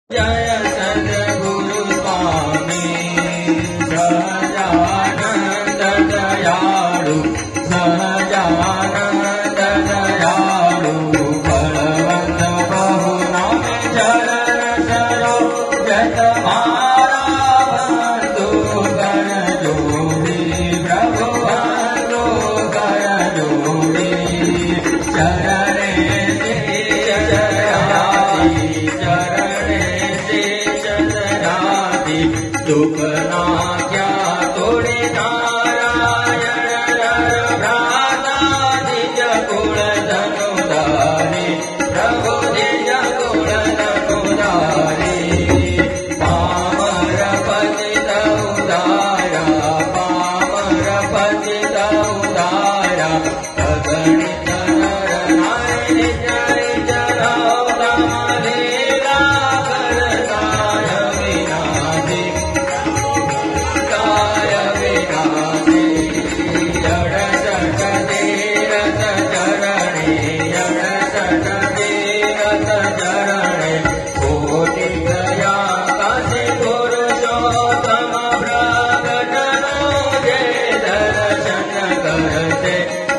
जय सद्गुरु स्वामी सहजानंद दयाळु सहजानंद दयाळु बलवंत बहुनामे चरण सरोजत मारा बंधु गण जोड़ी प्रभु बंधु गण जोड़ी चरणे दुख ना क्या तोड़े नारायण भ्राता निज कुल धनुधारी प्रभु निज कुल धनुधारी पामर पतित उदारा पामर पतित उदारा अगणित नर नारी जय जगौतम लीला करताय विनाशी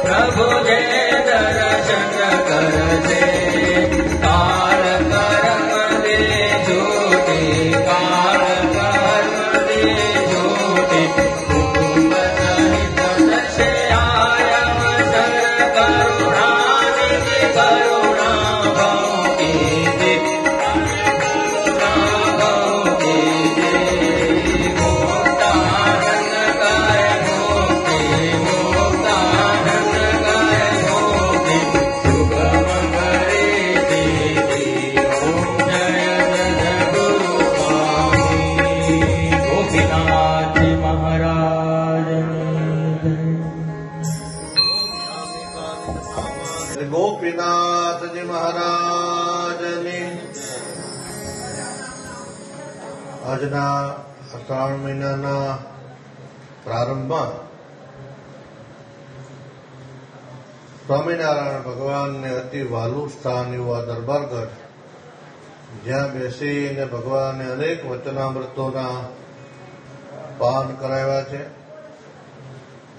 प्रभु जय दर्शन करते काल कर्म दे झूठे काल कर्म दे झूठे कुटुंब सहित दशे आयवसर करुणा निधि करुणा भौति ગોપીનાથજી મહારાજની આજના શ્રાવણ મહિનાના પ્રારંભમાં સ્વામિનારાયણ ભગવાનને અતિ વહાલું સ્થાન એવું આ દરબારગઢ, જ્યાં બેસીને ભગવાને અનેક વચનામૃતોના પાન કરાવ્યા છે.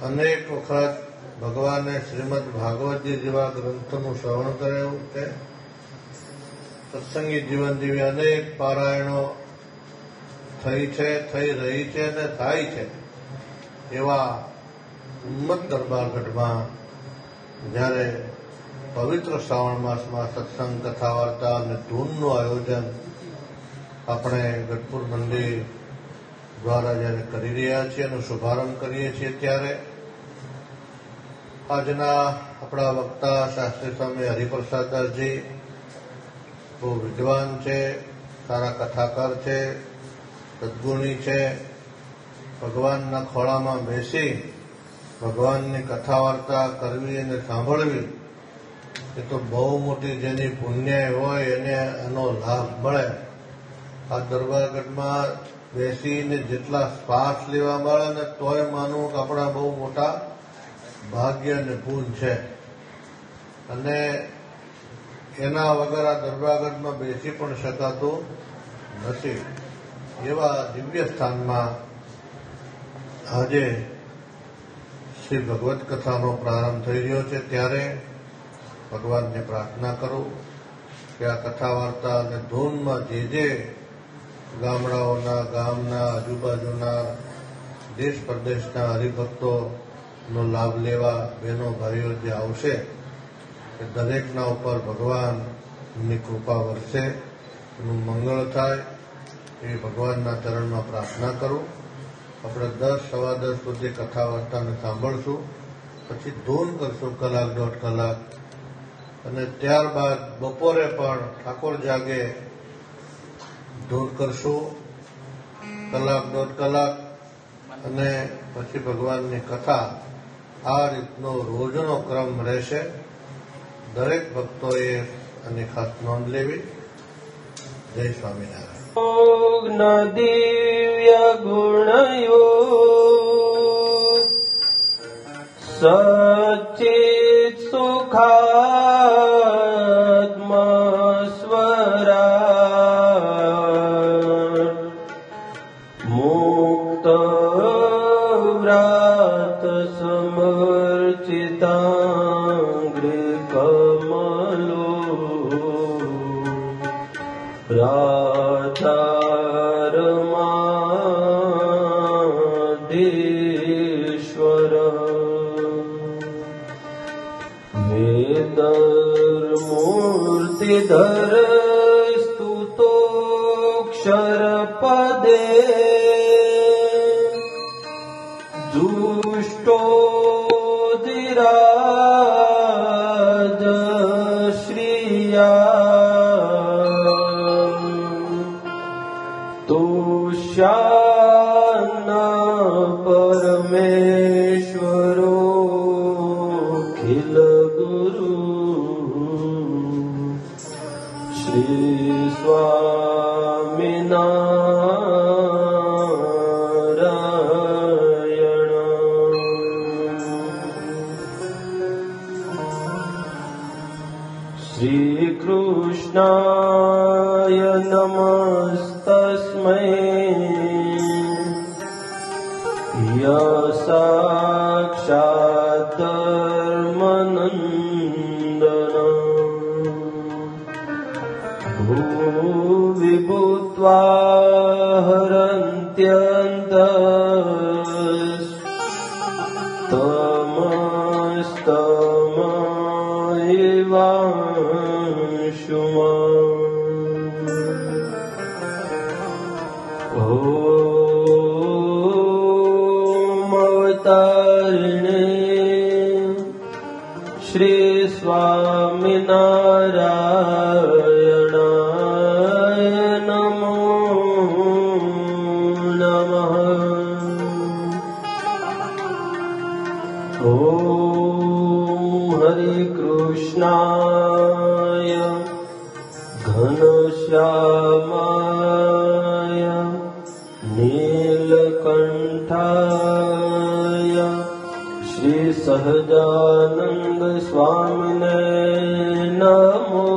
અનેક વખત ભગવાને શ્રીમદ ભાગવતજી જેવા ગ્રંથોનું શ્રવણ કરાયું છે. સત્સંગી જીવન જેવી અનેક પારાયણો થઈ છે, થઈ રહી છે અને થાય છે. એવા ઉન્મત્ત દરબારગઢમાં જ્યારે પવિત્ર શ્રાવણ માસમાં સત્સંગ, કથા, વાર્તા અને ધૂનનું આયોજન આપણે ગઢપુર મંદિર દ્વારા જ્યારે કરી રહ્યા છીએ અને શુભારંભ કરીએ છીએ, ત્યારે આજના આપણા વક્તા શાસ્ત્રી સ્વામી હરિપ્રસાદદાસજી બહુ વિદ્વાન છે, સારા કથાકાર છે, સદગુણી છે. ભગવાનના ખોળામાં બેસી ભગવાનની કથા વાર્તા કરવી અને સાંભળવી એ તો બહુ મોટી જેની પુણ્ય હોય એને એનો લાભ મળે. આ દરબારગઢમાં બેસીને જેટલા શ્વાસ લેવા મળે ને તોય માનવું કે આપણા બહુ મોટા ભાગ્ય અને પૂન છે. અને એના વગર આ દરબારગઢમાં બેસી પણ શકાતું નથી. એવા દિવ્ય સ્થાનમાં આજે શ્રી ભગવત કથાનો પ્રારંભ થઈ રહ્યો છે. ત્યારે ભગવાનને પ્રાર્થના કરું કે આ કથા વાર્તા અને ધૂનમાં જે ગામડાઓના, ગામના, આજુબાજુના, દેશ પ્રદેશના હરિભક્તોનો લાભ લેવા બહેનો ભાઈઓ જે આવશે એ દરેકના ઉપર ભગવાનની કૃપા વરસે, એનું મંગળ થાય એ ભગવાનના ચરણમાં પ્રાર્થના કરું. આપણે 10, સવા 10 સુધી કથા વાર્તાને સાંભળશું, પછી ધૂન કરશું કલાક, 1.5 કલાક, અને ત્યારબાદ બપોરે પણ ઠાકોર જાગે ધૂન કરશું કલાક, 1.5 કલાક, અને પછી ભગવાનની કથા. આ રીતનો રોજનો ક્રમ રહેશે. દરેક ભક્તોએ આની ખાસ નોંધ લેવી. જય સ્વામિનારાયણ. દિવ્ય ગુણયો સચિત સુખાત્મા સ્વરા મધેશ્વર વેદર મૂર્તિધર સ્તુતોક્ષર પદે જુષ્ટોદિરાજ શ્રિયા તુષ્યાન પરમેશ્વરો ખિલ ગુરુ શ્રી સ્વામિનારાયણ. શ્રી કૃષ્ણાય નમસ્તસ્મૈ સાક્ષાત ધર્મનંદન ભૂવિ ભૂત્વા હરન્ત્યંત અવતારિણે શ્રી સ્વામિનારાયણાય નમો નમઃ. ઓમ હરે કૃષ્ણાય ઘનશ્યામાય નીલકંઠાય શ્રી સહજાનંદ સ્વામિને નમો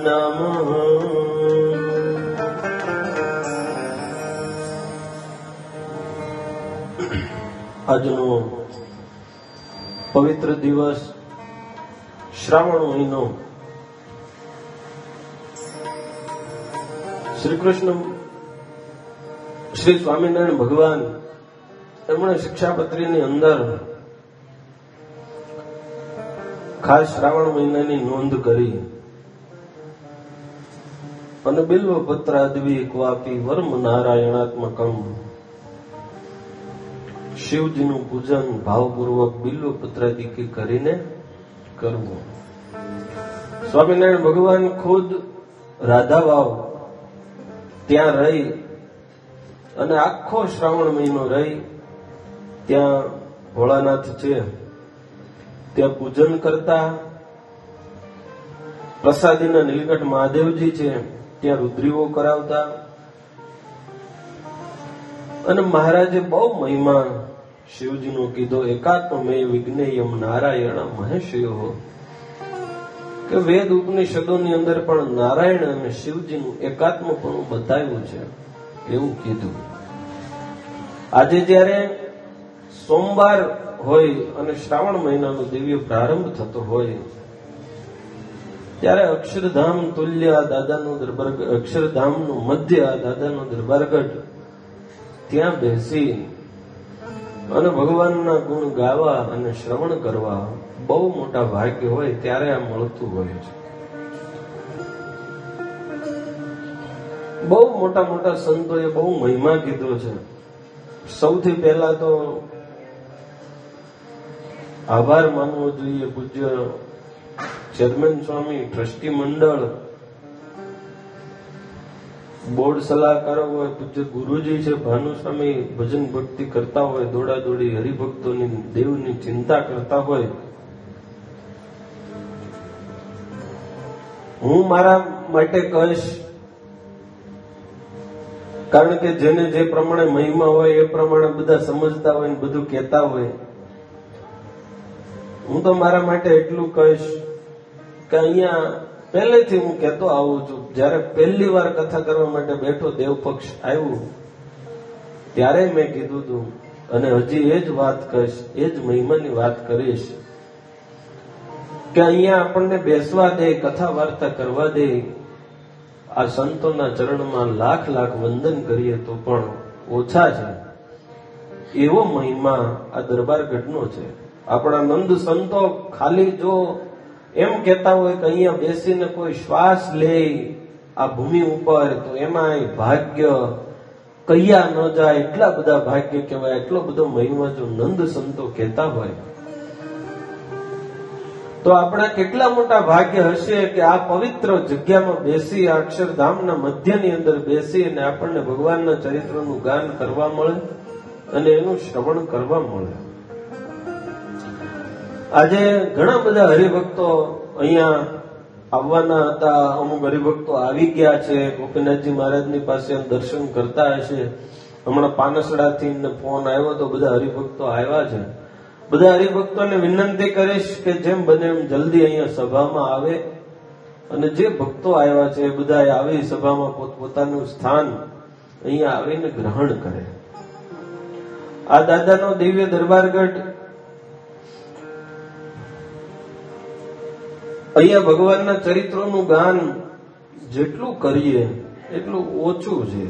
નમઃ. આજનો પવિત્ર દિવસ શ્રાવણ મહિનો શ્રી કૃષ્ણ શ્રી સ્વામિનારાયણ ભગવાન એમણે શિક્ષાપત્રીની અંદર ખાસ શ્રાવણ મહિનાની નોંધ કરી અને બિલ્વ પત્રાદ્વી ક્વાપી વર્મ નારાયણાત્મકમ શિવજીનું પૂજન ભાવપૂર્વક બિલ્વ પત્રાદિકી કરીને કરવું. સ્વામિનારાયણ ભગવાન ખુદ રાધાવાવ ત્યાં રહી અને આખો શ્રાવણ મહિનો રહી ત્યાં ભોળાનાથ છે ત્યાં પૂજન કરતા. પ્રસાદીના નીલકંઠ મહાદેવજી છે ત્યાં રુદ્રીઓ કરાવતા અને મહારાજે બહુ મહિમા શિવજીનો કીધો. એકાત્મમેય વિજ્ઞેયમ નારાયણ મહેશયો કે વેદ ઉપનિષદોની અંદર પણ નારાયણ અને શિવજીનું એકાત્મપણું બતાવ્યું છે એવું કીધું. આજે જયારે સોમવાર હોય અને શ્રાવણ મહિનાનો દિવ્ય પ્રારંભ થતો હોય ત્યારે અક્ષરધામ તુલ્ય આ દાદાનો દરબાર, અક્ષરધામનું મધ્ય આ દાદાનો દરબારગઢ ત્યાં બેસી અને ભગવાનના ગુણ ગાવા અને શ્રવણ કરવા બહુ મોટા ભાગ્ય હોય ત્યારે આ મળતું હોય છે. બહુ મોટા મોટા સંતોએ બહુ મહિમા કીધો છે. સૌથી પહેલા તો આભાર માનવો જોઈએ પૂજ્ય ચેરમેન સ્વામી, ટ્રસ્ટી મંડળ, બોર્ડ સલાહકારો હોય, પૂજ્ય ગુરુજી છે ભાનુસ્વામી, ભજન ભક્તિ કરતા હોય, દોડા દોડી હરિભક્તોની દેવની ચિંતા કરતા હોય. હું મારા માટે કહીશ, કારણ કે જેને જે પ્રમાણે મહિમા હોય એ પ્રમાણે બધા સમજતા હોય ને બધું કહેતા હોય. હું તો મારા માટે એટલું કહીશ કે અહીંયા પહેલેથી હું કહેતો આવું છું, જયારે પહેલી વાર કથા કરવા માટે બેઠો દેવપક્ષ આવ્યું ત્યારે મેં કીધું હતું અને હજી એ જ વાત કહીશ, એ જ મહિમાની વાત કરીશ કે અહીંયા આપણને બેસવા દે, કથા વાર્તા કરવા દે, આ સંતોના ચરણમાં લાખ લાખ વંદન કરીએ તો પણ ઓછા છે. એવો મહિમા આ દરબારગઢનો છે. આપણા નંદ સંતો ખાલી જો એમ કહેતા હોય કે અહીંયા બેસીને કોઈ શ્વાસ લે આ ભૂમિ ઉપર તો એમાં ભાગ્ય કયા ન જાય, એટલા બધા ભાગ્ય કહેવાય, એટલો બધો મહિમા જો નંદ સંતો કહેતા હોય તો આપણા કેટલા મોટા ભાગ્ય હશે કે આ પવિત્ર જગ્યામાં બેસી, આ અક્ષરધામના મધ્યની અંદર બેસી અને આપણને ભગવાનના ચરિત્રનું ગાન કરવા મળે અને એનું શ્રવણ કરવા મળે. આજે ઘણા બધા હરિભક્તો અહીંયા આવવાના હતા, અમુક હરિભક્તો આવી ગયા છે, ગોપીનાથજી મહારાજની પાસે દર્શન કરતા હશે. હમણાં પાનસડાથી ફોન આવ્યો તો બધા હરિભક્તો આવ્યા છે. બધા હરિભક્તોને વિનંતી કરીશ કે જેમ બને એમ જલ્દી અહીંયા સભામાં આવે અને જે ભક્તો આવ્યા છે એ બધા આવી સભામાં પોતપોતાનું સ્થાન અહીંયા આવીને ગ્રહણ કરે. આ દાદાનો દિવ્ય દરબારગઢ અહીંયા ભગવાનના ચરિત્રોનું ગાન જેટલું કરીએ એટલું ઓછું છે.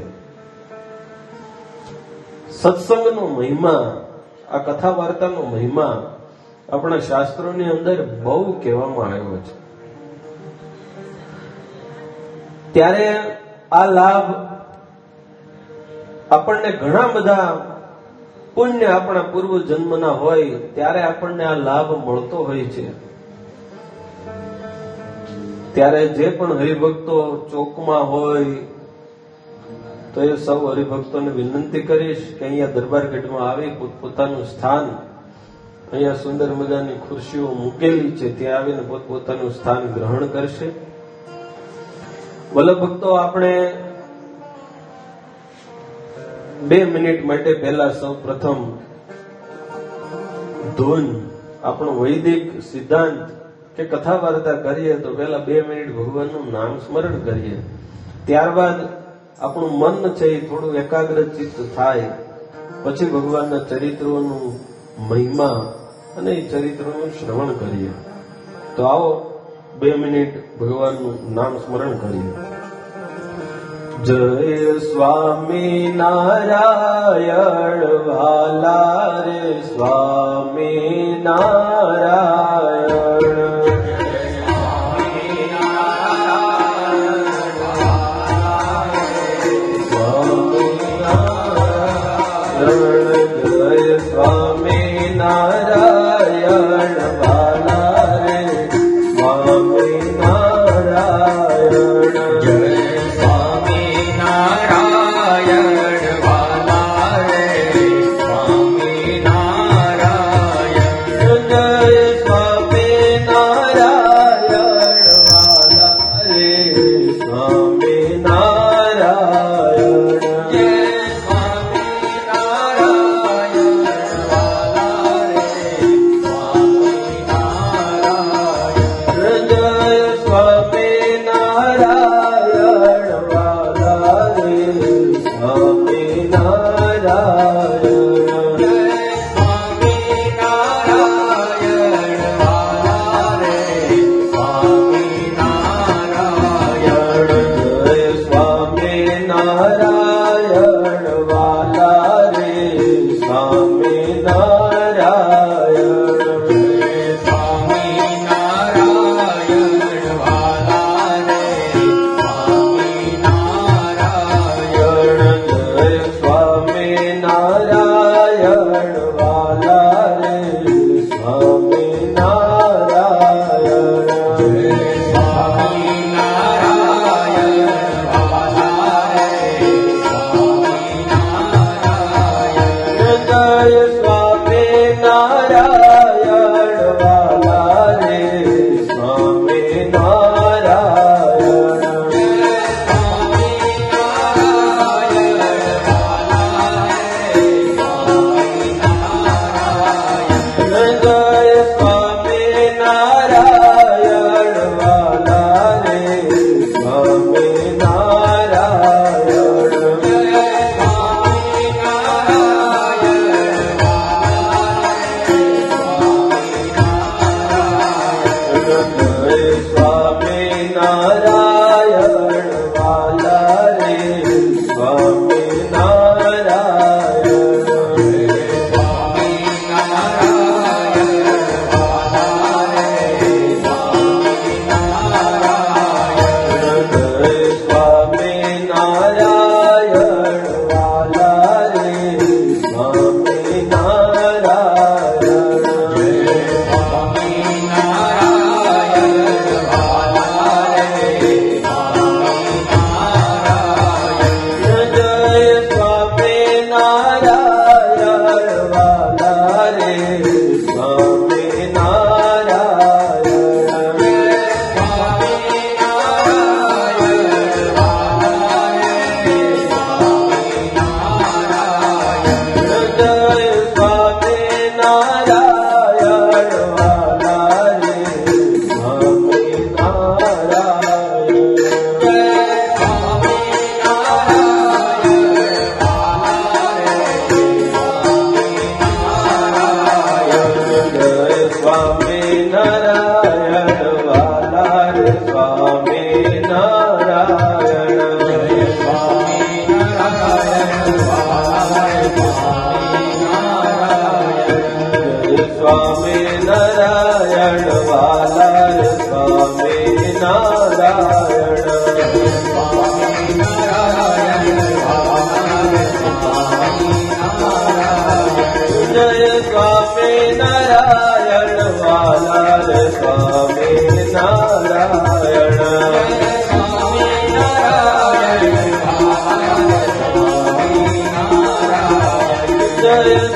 સત્સંગનો મહિમા, આ કથા વાર્તાનો મહિમા આપણા શાસ્ત્રોની અંદર બહુ કહેવામાં આવ્યો છે. ત્યારે આ લાભ આપણને ઘણા બધા પુણ્ય આપણા પૂર્વ જન્મના હોય ત્યારે આપણને આ લાભ મળતો હોય છે. ત્યારે જે પણ હરિભક્તો ચોકમાં હોય તો એ સૌ હરિભક્તોને વિનંતી કરીશ કે અહીંયા દરબારગઢમાં આવી પોતપોતાનું સ્થાન, અહીંયા સુંદર મજાની ખુરશીઓ મૂકેલી છે ત્યાં આવીને પોતપોતાનું સ્થાન ગ્રહણ કરશે. વલ્લભ ભક્તો, આપણે 2 મિનિટ માટે પહેલા સૌ પ્રથમ ધૂન, આપણો વૈદિક સિદ્ધાંત કે કથા વાર્તા કરીએ તો પહેલા 2 મિનિટ ભગવાનનું નામ સ્મરણ કરીએ. ત્યારબાદ આપણું મન છે એ થોડું એકાગ્ર ચિત્ત થાય, પછી ભગવાનના ચરિત્રોનું મહિમા અને એ ચરિત્રોનું શ્રવણ કરીએ. તો આવો 2 મિનિટ ભગવાનનું નામ સ્મરણ કરીએ. જય સ્વામી નારાયણ વાલા રે સ્વામી નારાયણ.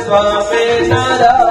સ્વામી નારાયણ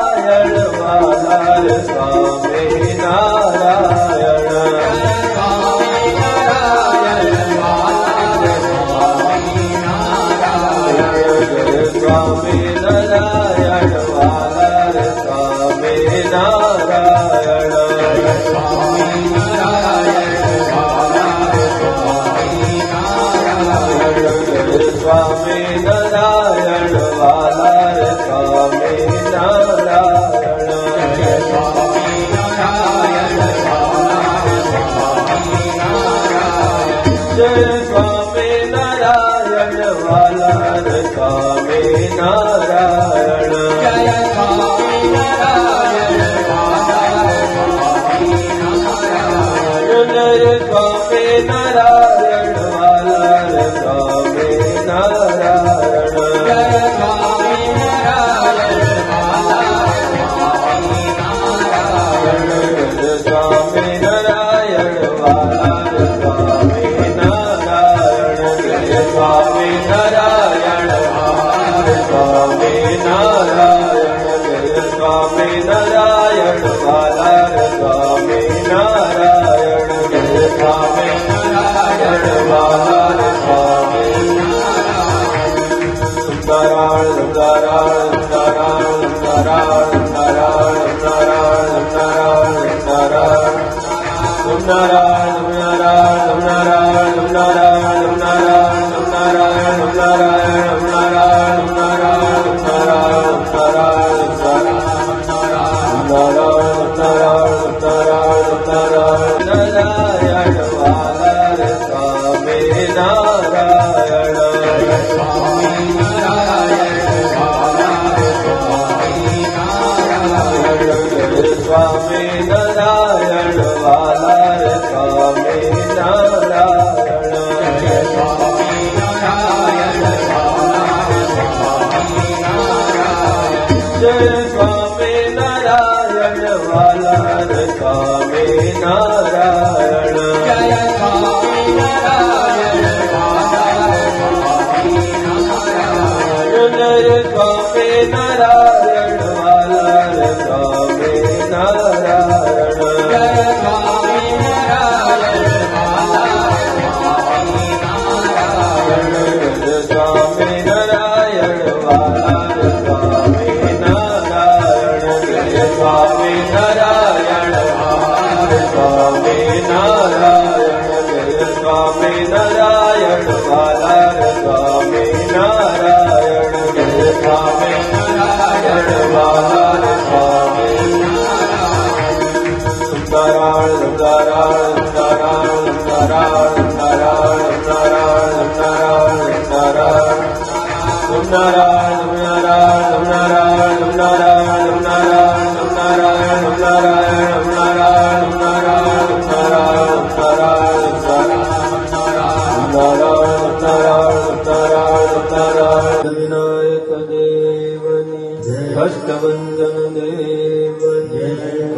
કષ્ટભંજન દેવ જય.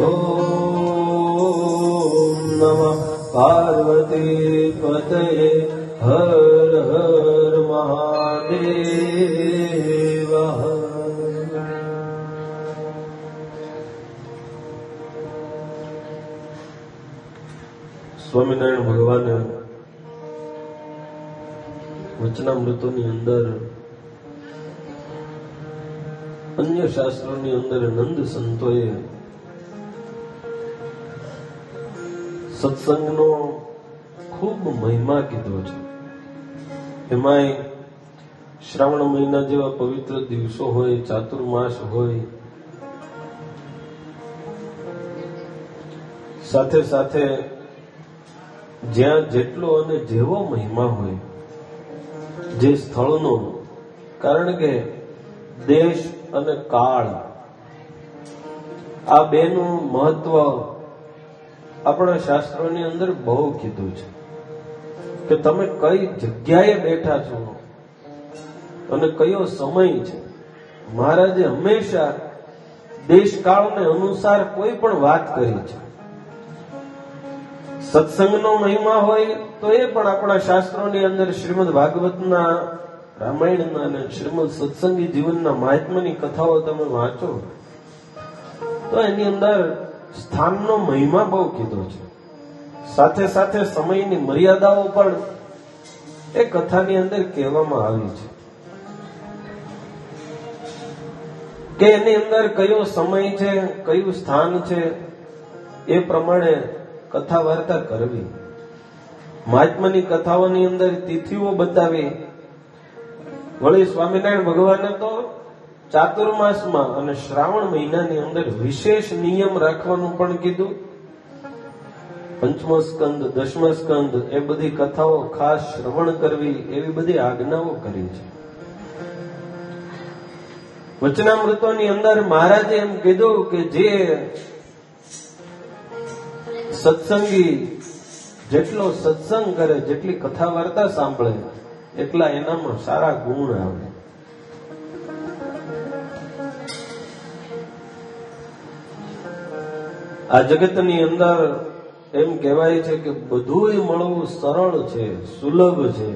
ઓમ નમઃ પાર્વતી પતય હર હર મહાદેવ. સ્વામિનારાયણ ભગવાને વચનામૃતોની અંદર, અન્ય શાસ્ત્રોની અંદર નંદ સંતોએ સત્સંગનો ખૂબ મહિમા કીધો છે. એમાંય શ્રાવણ મહિના જેવા પવિત્ર દિવસો હોય, ચાતુર્માસ હોય, સાથે સાથે જ્યાં જેટલો અને જેવો મહિમા હોય, જે સ્થળનો, કારણ કે દેશ અને કાળ આ બેનું મહત્વ આપણા શાસ્ત્રોની અંદર બહુ કીધું છે કે તમે કઈ જગ્યાએ બેઠા છો અને કયો સમય છે. મહારાજે હંમેશા દેશકાળને અનુસાર કોઈ પણ વાત કરી છે. સત્સંગનો મહિમા હોય તો એ પણ આપણા શાસ્ત્રોની અંદર શ્રીમદ ભાગવતના, રામાયણના અને શ્રીમદ સત્સંગી જીવનના મહાત્માની કથાઓ તમે વાંચો તો એની અંદર સ્થાનનો મહિમા બહુ કીધો છે. સાથે સાથે સમયની મર્યાદાઓ પણ એ કથાની અંદર કહેવામાં આવી છે કે એની અંદર કયો સમય છે, કયું સ્થાન છે, એ પ્રમાણે કથા વાર્તા કરવી. મહાત્માની કથાઓની અંદર તિથિઓ બતાવી. વળી સ્વામિનારાયણ ભગવાને તો ચાતુર્માસમાં અને શ્રાવણ મહિનાની અંદર વિશેષ નિયમ રાખવાનું પણ કીધું. પંચમો સ્કંદ, દસમો સ્કંદ એ બધી કથાઓ ખાસ શ્રવણ કરવી, એવી બધી આજ્ઞાઓ કરી છે. વચનામૃતોની અંદર મહારાજે એમ કીધું કે જે સત્સંગી જેટલો સત્સંગ કરે, જેટલી કથા વાર્તા સાંભળે, એટલા એનામાં સારા ગુણ આવે. આ જગતની અંદર એમ કહેવાય છે કે બધું મળવું સરળ છે, સુલભ છે.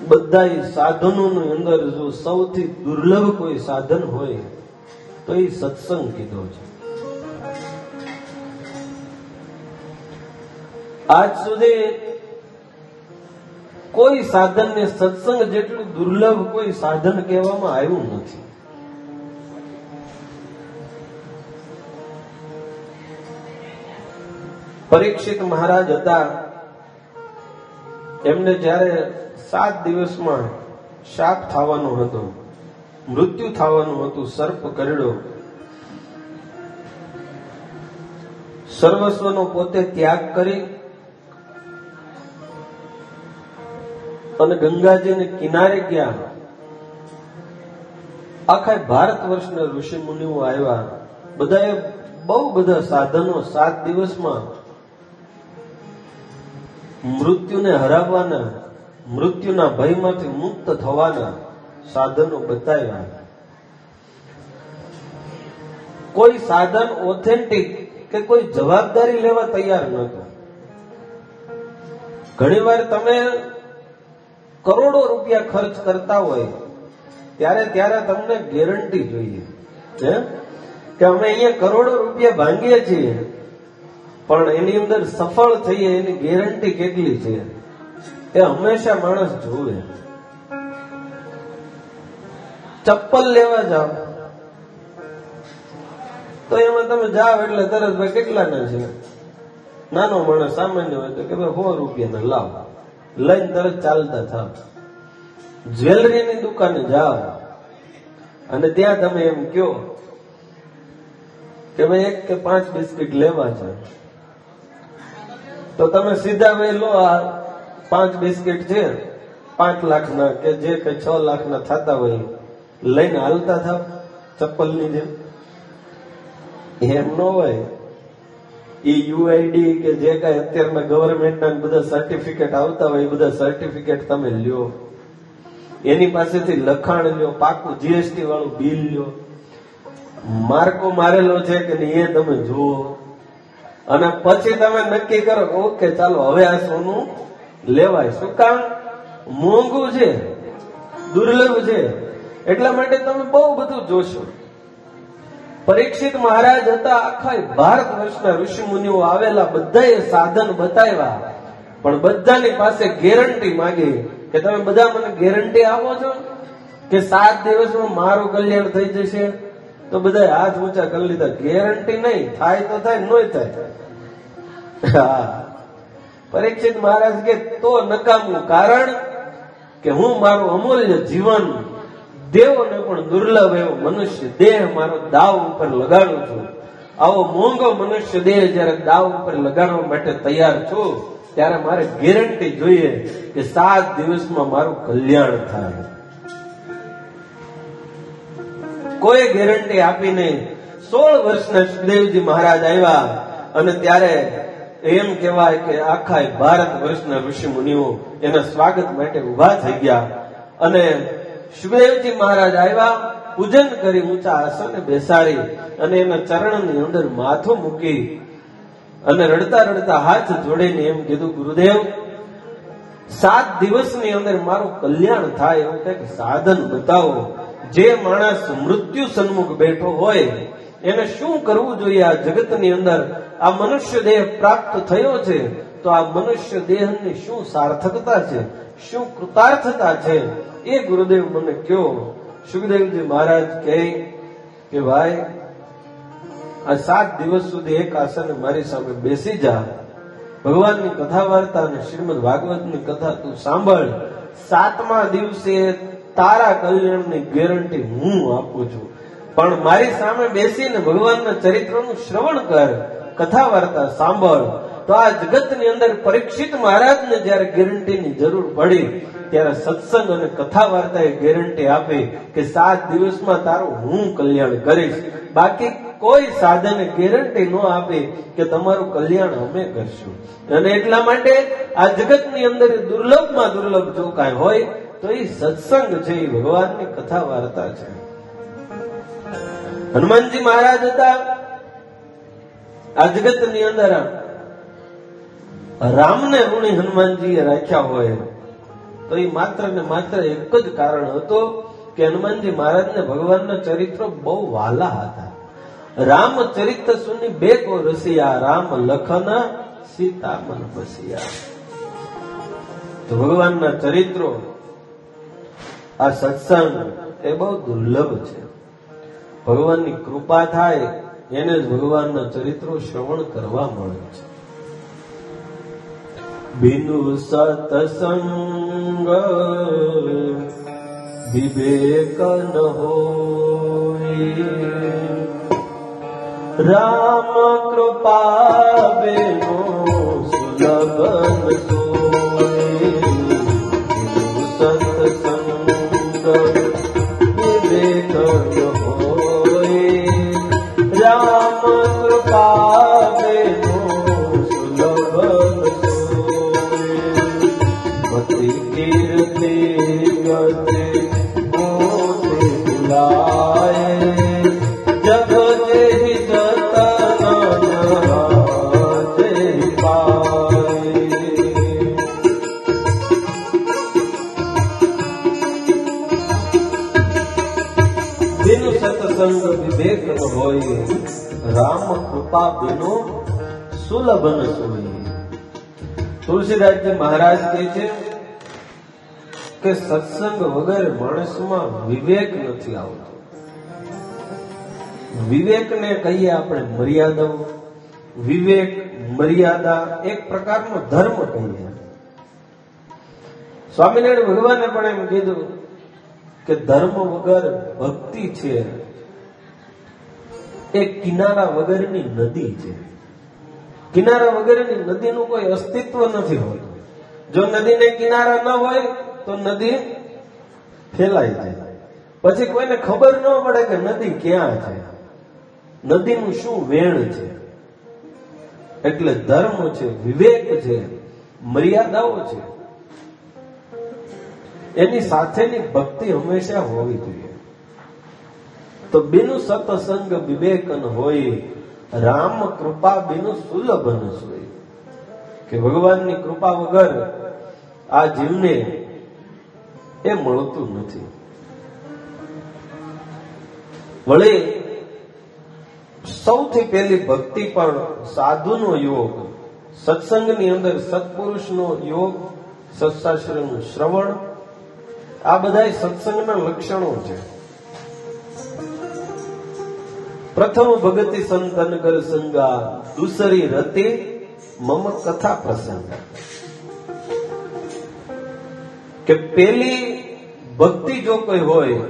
બધા સાધનોની અંદર જો સૌથી દુર્લભ કોઈ સાધન હોય તો એ સત્સંગ કીધો છે. આજ સુધી કોઈ સાધનને સત્સંગ જેટલું દુર્લભ કોઈ સાધન કહેવામાં આવ્યું નથી. પરીક્ષિત મહારાજ હતા, એમને જયારે 7 દિવસમાં શાપ થવાનું હતું, મૃત્યુ થવાનું હતું, સર્પ કરડ્યો, સર્વસ્વનો પોતે ત્યાગ કરી અને ગંગાજીને કિનારે ગયા. આખા ભારત વર્ષના ઋષિ મુનિઓ આવ્યા. બધાએ બહુ બધા સાધનો 7 દિવસમાં મૃત્યુને હરાવવાના, મૃત્યુના ભયમાંથી મુક્ત થવાના સાધનો બતાવ્યા. કોઈ સાધન ઓથેન્ટિક કે કોઈ જવાબદારી લેવા તૈયાર નહોતું. ઘણીવાર તમે કરોડો રૂપિયા ખર્ચ કરતા હોય ત્યારે તમને ગેરંટી જોઈએ કે અમે અહીંયા કરોડો રૂપિયા ભાંગીએ છીએ, પણ એની અંદર સફળ થઈએ એની ગેરંટી કેટલી છે એ હંમેશા માણસ જોવે. ચપ્પલ લેવા જાઓ તો એમાં તમે જાઓ એટલે તરત ભાઈ કેટલાના છે, નાનો માણસ સામાન્ય હોય તો કે ભાઈ 100 રૂપિયાના લાવ, લઈને તરત ચાલતા થાવ. જ્વેલરીની દુકાને જાઓ અને ત્યાં તમે એમ કયો કે ભાઈ 1 કે 5 બિસ્કિટ લેવા છે, તો તમે સીધા ભાઈ લો, આ 5 બિસ્કિટ છે 5 લાખના કે જે કઈ 6 લાખના થતા હોય લઈને હાલતા થાવ ચપ્પલની જેમ. એમ ન હોય. એ યુઆઈડી કે જે કઈ અત્યારના ગવર્મેન્ટના બધા સર્ટિફિકેટ આવતા હોય એ બધા સર્ટિફિકેટ તમે લ્યો, એની પાસેથી લખાણ લ્યો, પાકું જીએસટી વાળું બિલ લ્યો, માર્કો મારેલો છે કે નહીં એ તમે જુઓ, અને પછી તમે નક્કી કરો ઓકે ચાલો હવે આ સોનું લેવાય. શું કામ? મોંઘું છે, દુર્લભ છે, એટલા માટે તમે બહુ બધું જોશો. પરીક્ષિત મહારાજ હતા, આખા ભારત વર્ષના ઋષિ મુનિઓ આવેલા, બધાએ સાધન બતાવ્યા, પણ બધાની પાસે ગેરંટી માંગી કે તમે બધા મને ગેરંટી આપો છો કે 7 દિવસમાં મારું કલ્યાણ થઈ જશે? તો બધા હાથ ઊંચા કરી લીધા. ગેરંટી નહીં, થાય તો થાય, નોય થાય. પરીક્ષિત મહારાજ કે તો નકામું, કારણ કે હું મારું અમૂલ્ય જીવન, દેવોને પણ દુર્લભ એવો મનુષ્ય દેહ મારો દાવ ઉપર લગાડું છું. આવો મોંઘો મનુષ્ય દેહ જયારે દાવ ઉપર લગાડવા માટે તૈયાર છું, ત્યારે મારે ગેરંટી જોઈએ કે 7 દિવસમાં મારું કલ્યાણ થાય. કોઈ ગેરંટી આપી નહીં. 16 વર્ષના સુખદેવજી મહારાજ આવ્યા અને ત્યારે એમ કહેવાય કે આખા ભારત વર્ષના ઋષિ મુનિઓ એના સ્વાગત માટે ઉભા થઈ ગયા. અને સુખદેવજી મહારાજ આવ્યા, પૂજન કરી, ઊંચા આસને બેસાડી અને એના ચરણની અંદર માથું મૂકી અને રડતા રડતા હાથ જોડીને એમ કીધું, ગુરુદેવ 7 દિવસની અંદર મારું કલ્યાણ થાય એવું કંઈક સાધન બતાવો. જે માણસ મૃત્યુ સન્મુખ બેઠો હોય એને શું કરવું જોઈએ આ જગતની અંદર? આ મનુષ્ય દેહ પ્રાપ્ત થયો છે તો આ મનુષ્ય દેહની શું સાર્થકતા છે, શું કૃતાર્થતા છે, એ ગુરુદેવ મને કહો. સુખદેવજી મહારાજ કહે કે ભાઈ આ 7 દિવસ સુધી એક આસને મારી સામે બેસી જા, ભગવાનની કથા વાર્તા અને શ્રીમદ ભાગવતની કથા તું સાંભળ. 7મા દિવસે તારા કલ્યાણની ગેરંટી હું આપું છું, પણ મારી સામે બેસીને ભગવાનના ચરિત્રનું શ્રવણ કર, કથા વાર્તા સાંભળ. તો આ જગતની અંદર પરીક્ષિત મહારાજને જયારે ગેરંટીની જરૂર પડી ત્યારે સત્સંગ અને કથા વાર્તાએ ગેરંટી આપી કે 7 દિવસમાં તારું હું કલ્યાણ કરીશ. બાકી કોઈ સાધને ગેરંટી ન આપી કે તમારું કલ્યાણ અમે કરશું. અને એટલા માટે આ જગતની અંદર દુર્લભમાં દુર્લભ જો કાંઈ હોય તો એ સત્સંગ છે, એ ભગવાનની કથા વાર્તા છે. હનુમાનજી મહારાજ હતા, આ જગતની અંદર રામને ઋણી હનુમાનજીએ રાખ્યા હોય તો એ માત્ર ને માત્ર એક જ કારણ હતો કે હનુમાનજી મહારાજને ભગવાનના ચરિત્રો બહુ વાલા હતા. રામચરિત સુની 2 કો રસિયા, રામ લખન સીતા મન બસિયા. તો ભગવાનના ચરિત્રો, આ સત્સંગ એ બહુ દુર્લભ છે. ભગવાનની કૃપા થાય એને જ ભગવાનના ચરિત્રો શ્રવણ કરવા મળે છે. બિનુ સતસંગ વિવેક ન હોય, રામ કૃપા બેનો સુલભ ન સોય. સતસંગ વિવેક ન હોય, રામ કૃપા બેનો સુલભ ન સોય. મતિ કીર્તિ ગતિ મોતે બુલાય, જગ જેહી જતન જેહી પાય. બિન સત્સંગ વિવેક ન હોય, રામ કૃપા બિનો સુલભ ન સોય. તુલસીદાસજી મહારાજ કહે છે કે સત્સંગ વગર માણસમાં વિવેક નથી આવતો. વિવેકને કહીએ આપણે મર્યાદાઓ. વિવેક, મર્યાદા એક પ્રકારનો ધર્મ કહીએ. સ્વામિનારાયણ ભગવાને પણ એમ કીધું કે ધર્મ વગર ભક્તિ છે એ કિનારા વગરની નદી છે. કિનારા વગરની નદીનું કોઈ અસ્તિત્વ નથી હોતું. જો નદીને કિનારા ન હોય તો નદી ફેલાઈ જાય, પછી કોઈને ખબર ન પડે કે નદી ક્યાં છે, નદીનું શું વેણ છે. એટલે ધર્મ છે, વિવેક છે, મર્યાદાઓ છે. એની સાથેની ભક્તિ હંમેશા હોવી જોઈએ. તો બિનુ સતસંગ વિવેકન હોય, રામ કૃપા બિનુ સુલભન હોય, કે ભગવાનની કૃપા વગર આ જીવને એ મળતું નથી. વળી સૌથી પહેલી ભક્તિ પણ સાધુનો યોગ, સત્સંગની અંદર સત્પુરુષનો યોગ, સત્શાસ્ત્રનું શ્રવણ, આ બધા સત્સંગના લક્ષણો છે. પ્રથમ ભગતિ સંતન કર સંગા, દૂસરી રતિ મમ કથા પ્રસંગ. કે પેલી ભક્તિ જો કોઈ હોય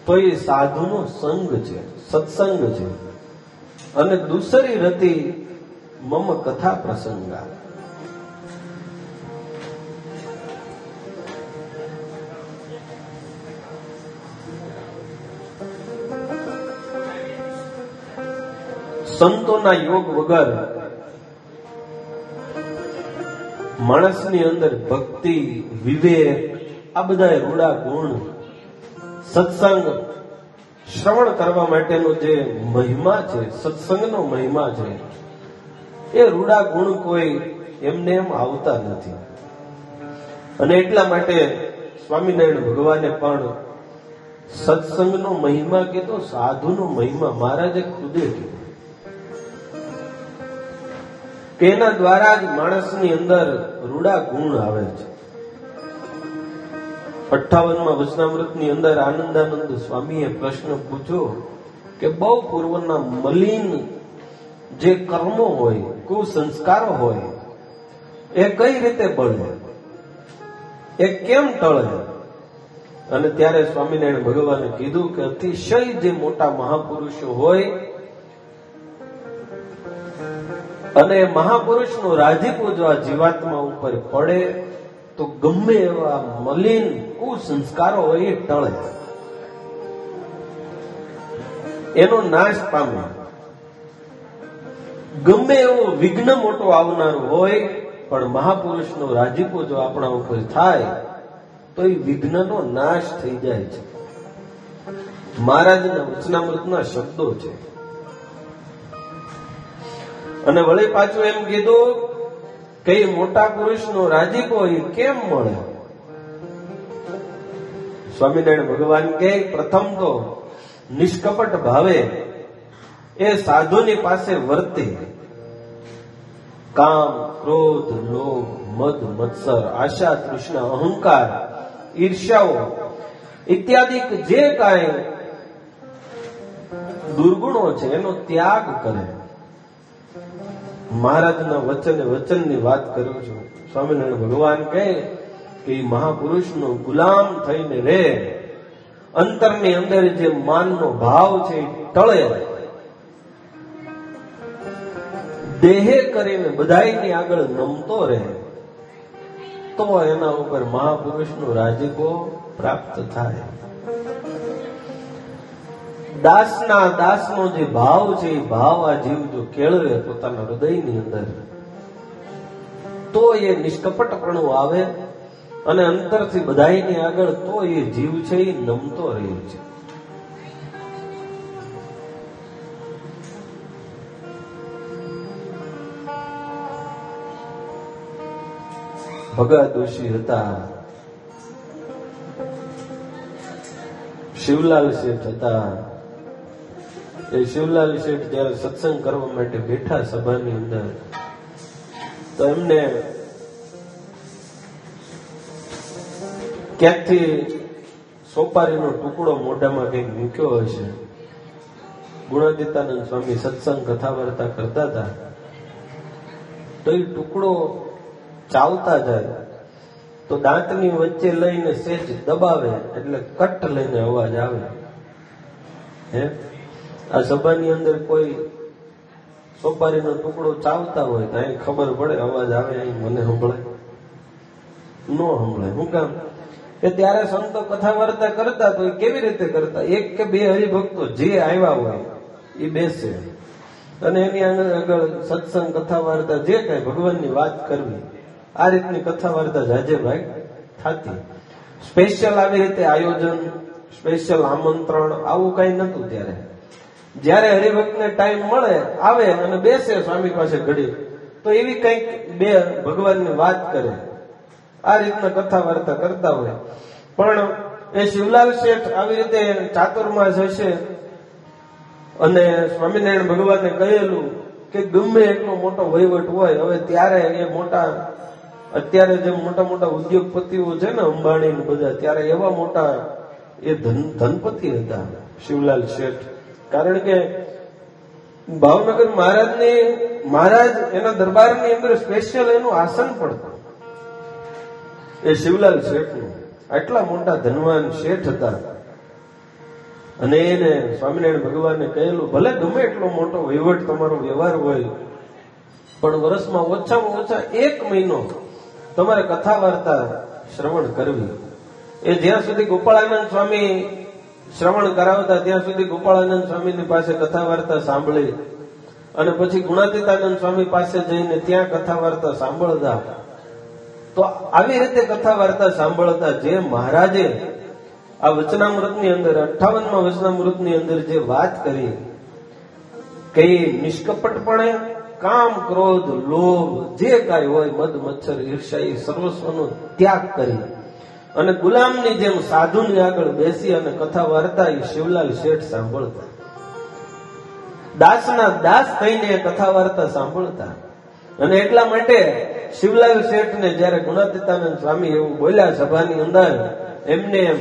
તો એ સાધુનો સંગ છે, સત્સંગ છે. અને દૂસરી રતિ મમ કથા પ્રસંગા. સંતોના યોગ વગર માણસની અંદર ભક્તિ, વિવેક, આ બધા રૂડા ગુણ, સત્સંગ શ્રવણ કરવા માટેનો જે મહિમા છે, સત્સંગનો મહિમા છે, એ રૂડા ગુણ કોઈ એમને એમ આવતા નથી. અને એટલા માટે સ્વામિનારાયણ ભગવાને પણ સત્સંગનો મહિમા કીધો, સાધુનો મહિમા મહારાજે ખુદે કીધો કે એના દ્વારા જ માણસની અંદર રૂડા ગુણ આવે છે. 58માં વચનામૃતની અંદર આનંદાનંદ સ્વામીએ પ્રશ્ન પૂછ્યો કે બહુ પૂર્વના મલિન જે કર્મો હોય, કુસંસ્કારો હોય, એ કઈ રીતે બળે, એ કેમ ટળે? અને ત્યારે સ્વામિનારાયણ ભગવાને કીધું કે અતિશય જે મોટા મહાપુરુષો હોય અને મહાપુરુષનો રાજીપો જો આ જીવાત્મા ઉપર પડે તો ગમે એવા મલિન કુસંસ્કારો હોય એ ટળે, એનો નાશ પામે. ગમે એવો વિઘ્ન મોટો આવનારો હોય પણ મહાપુરુષનો રાજીપો જો આપણા ઉપર થાય તો એ વિઘ્નનો નાશ થઈ જાય છે. મહારાજના વચનામૃતના શબ્દો છે. અને વળી પાછું એમ કીધું કે મોટા પુરુષનો રાજીપો એ કેમ મળે? સ્વામિનારાયણ ભગવાન કહે પ્રથમ તો નિષ્કપટ ભાવે એ સાધુની પાસે વર્તે. કામ, ક્રોધ, લોભ, મદ, મત્સર, આશા, તૃષ્ણા, અહંકાર, ઈર્ષ્યાઓ ઇત્યાદિ જે કાંઈ દુર્ગુણો છે એનો ત્યાગ કરે. મહારાજના વચનની વાત કરું છું. સ્વામિનારાયણ ભગવાન કહે કે મહાપુરુષનો ગુલામ થઈને રહે, અંતરની અંદર જે માનનો ભાવ છે એ ટળે, દેહે કરીને બધાયની આગળ નમતો રહે, તો એના ઉપર મહાપુરુષનો રાજીપો પ્રાપ્ત થાય. દાસનો જે ભાવ છે એ ભાવ આ જીવ જો કેળવે પોતાના હૃદયની અંદર તો એ નિષ્કપટપણું આવે અને અંતરથી બધાયની આગળ તો એ જીવ છે એ નમતો રહ્યો છે. ભગા દોશી હતા, શિવલાલ શેઠ હતા. એ શિવલાલ શેઠ જયારે સત્સંગ કરવા માટે બેઠા સભાની અંદર તો એમને ક્યાંકથી સોપારીનો ટુકડો મોઢામાં કંઈક મૂક્યો હશે. ગુણાતીતાનંદ સ્વામી સત્સંગ કથા વાર્તા કરતા હતા તો એ ટુકડો ચાવતા જાય તો દાંતની વચ્ચે લઈને સેજ દબાવે એટલે કટ લઈને અવાજ આવે. હે આ સભાની અંદર કોઈ સોપારીનો ટુકડો ચાવતા હોય તો અહીં ખબર પડે, અવાજ આવે, અહીં મને સંભળાય, નો સંભળાય. શું કામ? કે ત્યારે સંતો કથા વાર્તા કરતા તો કેવી રીતે કરતા? એક કે બે હરિભક્તો જે આવ્યા હોય એ બેસે અને એની આગળ સત્સંગ કથા વાર્તા જે કઈ ભગવાનની વાત કરવી, આ રીતની કથા વાર્તા જાજે ભાઈ થતી. સ્પેશિયલ આવી રીતે આયોજન, સ્પેશિયલ આમંત્રણ આવું કઈ નતું ત્યારે. જયારે હરિભક્તને ટાઈમ મળે આવે અને બેસે સ્વામી પાસે ઘડી, તો એવી કંઈક બે ભગવાનની વાત કરે, આ રીતના કથા વાર્તા કરતા હોય. પણ એ શિવલાલ શેઠ આવી રીતે ચાતુર્માસ હશે અને સ્વામિનારાયણ ભગવાનને કહેલું કે ગમે એટલો મોટો વહીવટ હોય, હવે ત્યારે એ મોટા, અત્યારે જે મોટા મોટા ઉદ્યોગપતિઓ છે ને અંબાણી ને બધા, ત્યારે એવા મોટા એ ધનપતિ હતા શિવલાલ શેઠ. કારણ કે ભાવનગર મહારાજ એના દરબારની અંદર સ્પેશિયલ એનું આસન પડતું એ શિવલાલ શેઠનું. આટલા મોટા ધનવાન શેઠ હતા. અને એને સ્વામિનારાયણ ભગવાનને કહેલું, ભલે ગમે એટલો મોટો વહીવટ તમારો વ્યવહાર હોય, પણ વર્ષમાં ઓછામાં ઓછા 1 મહિનો તમારે કથા વાર્તા શ્રવણ કરવી. એ જ્યાં સુધી ગોપાળાનંદ સ્વામી શ્રવણ કરાવતા ત્યાં સુધી ગોપાળાનંદ સ્વામીની પાસે કથા વાર્તા સાંભળી અને પછી ગુણાતીતાનંદ સ્વામી પાસે જઈને ત્યાં કથા વાર્તા સાંભળતા. તો આવી રીતે કથા વાર્તા સાંભળતા જે મહારાજે આ વચનામૃતની અંદર 58માં વચનામૃતની અંદર જે વાત કરી કે નિષ્કપટપણે કામ, ક્રોધ, લોભ જે કાંઈ હોય, મદ મચ્છર ઈર્ષ્યા સર્વસ્વનો ત્યાગ કરી અને ગુલામની જેમ સાધુની આગળ બેસી અને કથા વાર્તા એ શિવલાલ શેઠ સાંભળતા. દાસના દાસ થઈને કથા વાર્તા સાંભળતા. અને એટલા માટે શિવલાલ શેઠને જયારે ગુણાતીતાનંદ સ્વામી એવું બોલ્યા સભાની અંદર, એમને એમ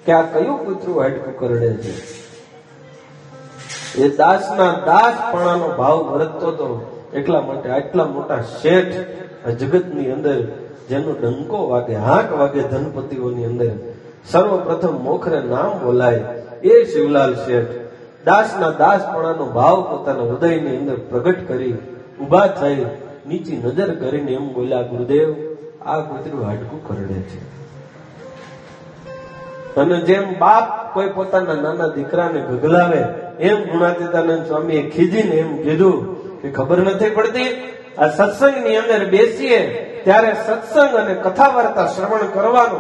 કે આ કયું કૂતરું હાડકું કરડે છે. એ દાસના દાસપણાનો ભાવ વર્તતો હતો. એટલા માટે આટલા મોટા શેઠ આ જગતની અંદર જેનો ડંકો વાગે, હાક વાગે ધનપતિઓની અંદર, સર્વપ્રથમ મોખરે નામ બોલાય એ શિવલાલ શેઠ દાસના દાસપણાનો ભાવ પોતાના હૃદયની અંદર પ્રગટ કરી ઉભા થઈ નીચી નજર કરીને એમ બોલ્યા, ગુરુદેવ આ કૂતરું હાડકું કરડે છે. અને જેમ બાપ કોઈ પોતાના નાના દીકરાને ગગલાવે એમ ગુણાતીતાનંદ સ્વામીએ ખીજીને એમ કીધું કે ખબર નથી પડતી, આ સત્સંગની અંદર બેસીએ ત્યારે સત્સંગ અને કથા વાર્તા શ્રવણ કરવાનો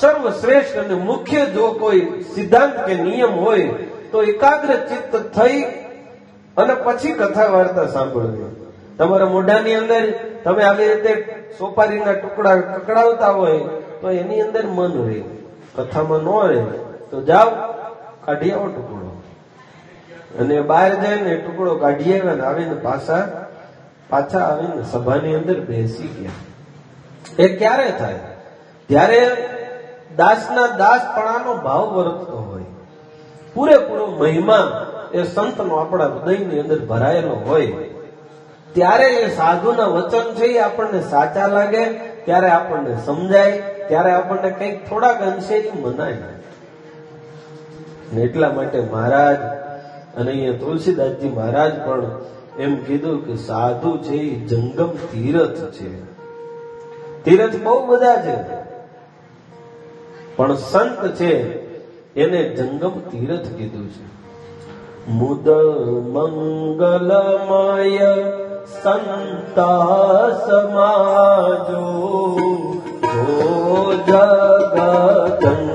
સર્વશ્રેષ્ઠ અને મુખ્ય જો કોઈ સિદ્ધાંત કે નિયમ હોય તો એકાગ્ર ચિત્ત થઈ અને પછી કથા વાર્તા સાંભળવી. તમારા મોઢાની અંદર તમે આવી રીતે સોપારીના ટુકડા કકડાવતા હોય તો એની અંદર મન રહે, કથામાં ન રહે તો જાઓ કાઢી આવો ટુકડો, અને બહાર જઈને ટુકડો કાઢી આવ્યા ને આવીને પાછા આવીને સભાની અંદર બેસી ગયા. એ ક્યારે થાય? ત્યારે દાસના દાસપણાનો ભાવ વર્તતો હોય, પૂરેપૂરો મહિમા એ સંતનો આપણા હૃદયની અંદર ભરાયેલો હોય, ત્યારે એ સાધુના વચન છે એ આપણને સાચા લાગે, ત્યારે આપણને સમજાય, ત્યારે આપણને કંઈક થોડાક અંશે મનાય. એટલા માટે મહારાજ અને અહીંયા તુલસીદાસજી મહારાજ પણ એમ કીધું કે સાધુ છે એ જંગમ તીર્થ છે. તીર્થ બહુ બધા છે, પણ સંત છે એને જંગમ તીર્થ કીધું છે. મુદ મંગલમય સંતા સમાજો જો જગદંગમ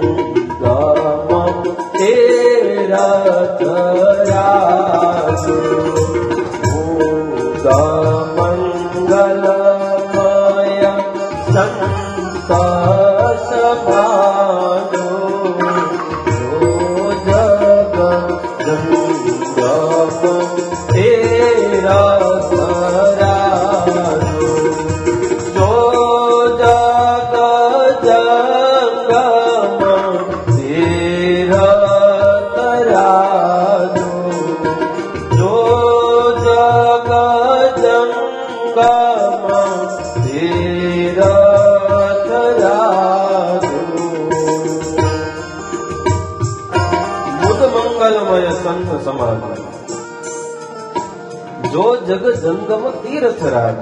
તેરથરાજો. મુદ મંગલમય સંતા સમાજો જો જગદંગમ તેરથરાજો. જો જગદંગમ તેરથરાજો. જો જગદંગમ તેરથરાજો. બુદ્ધ મંગલમય સંત સમાજ જો જગ જંગમ તીર્થરાજ.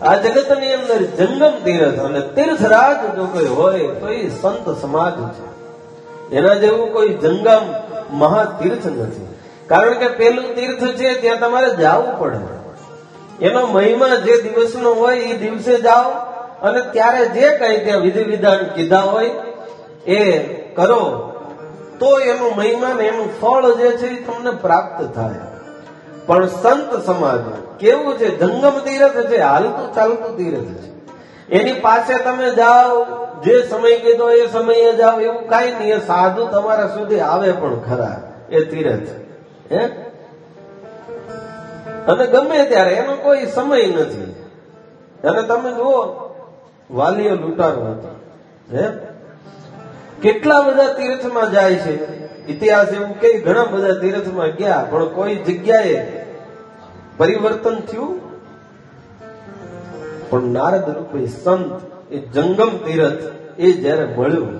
આ જગતની અંદર જંગમ તીર્થ અને તીર્થરાજ જો કોઈ હોય તો એ સંત સમાજ છે. એના જેવું કોઈ જંગમ મહાતીર્થ નથી. કારણ કે પેલું તીર્થ છે ત્યાં તમારે જવું પડે. એનો મહિમા જે દિવસનો હોય એ દિવસે જાઓ અને ત્યારે જે કઈ ત્યાં વિધિ વિધાન કીધા હોય એ કરો તો એનું મહિમા ને એનું ફળ જે છે એ તમને પ્રાપ્ત થાય. પણ સંત સમાજ કેવું છે, જંગમ તીરથ છે, હાલતું ચાલતું તીરથ છે. એની પાસે તમે જાઓ, જે સમય કીધો એ સમયે જાઓ એવું કઈ નહીં. એ સાધુ તમારા સુધી આવે પણ ખરા એ તીરથ, હે, અને ગમે ત્યારે એનો કોઈ સમય નથી. અને તમે જુઓ વાલીઓ લૂંટારો હતો, હે, કેટલા બધા તીર્થમાં જાય છે. ઇતિહાસ એવું કે ઘણા બધા તીર્થમાં ગયા પણ કોઈ જગ્યાએ પરિવર્તન થયું. પણ નારદ રૂપે સંત એ જંગમ તીરથ એ જયારે મળ્યું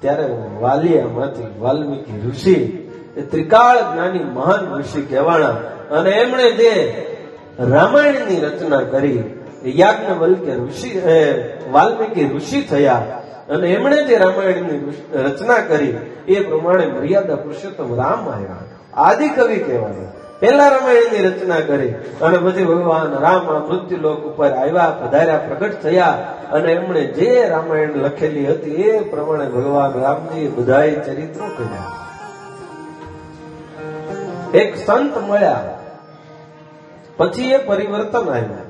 ત્યારે વાલિયામાંથી વાલ્મીકી ઋષિ એ ત્રિકાળ જ્ઞાની મહાન ઋષિ કહેવાના, અને એમણે જે રામાયણની રચના કરી યાજ્ઞવલ્ક્ય ઋષિ વાલ્મીકી ઋષિ થયા. અને એમણે જે રામાયણની રચના કરી એ પ્રમાણે મર્યાદા પુરુષોત્તમ રામ આવ્યા, આદિ કવિ કહેવાય. પહેલા રામાયણની રચના કરી અને પછી ભગવાન રામ આ મૃત્યુલોક ઉપર આવ્યા, પધાર્યા, પ્રગટ થયા. અને એમણે જે રામાયણ લખેલી હતી એ પ્રમાણે ભગવાન રામજી બધાય ચરિત્રો કર્યા. એક સંત મળ્યા પછી એ પરિવર્તન આવ્યા.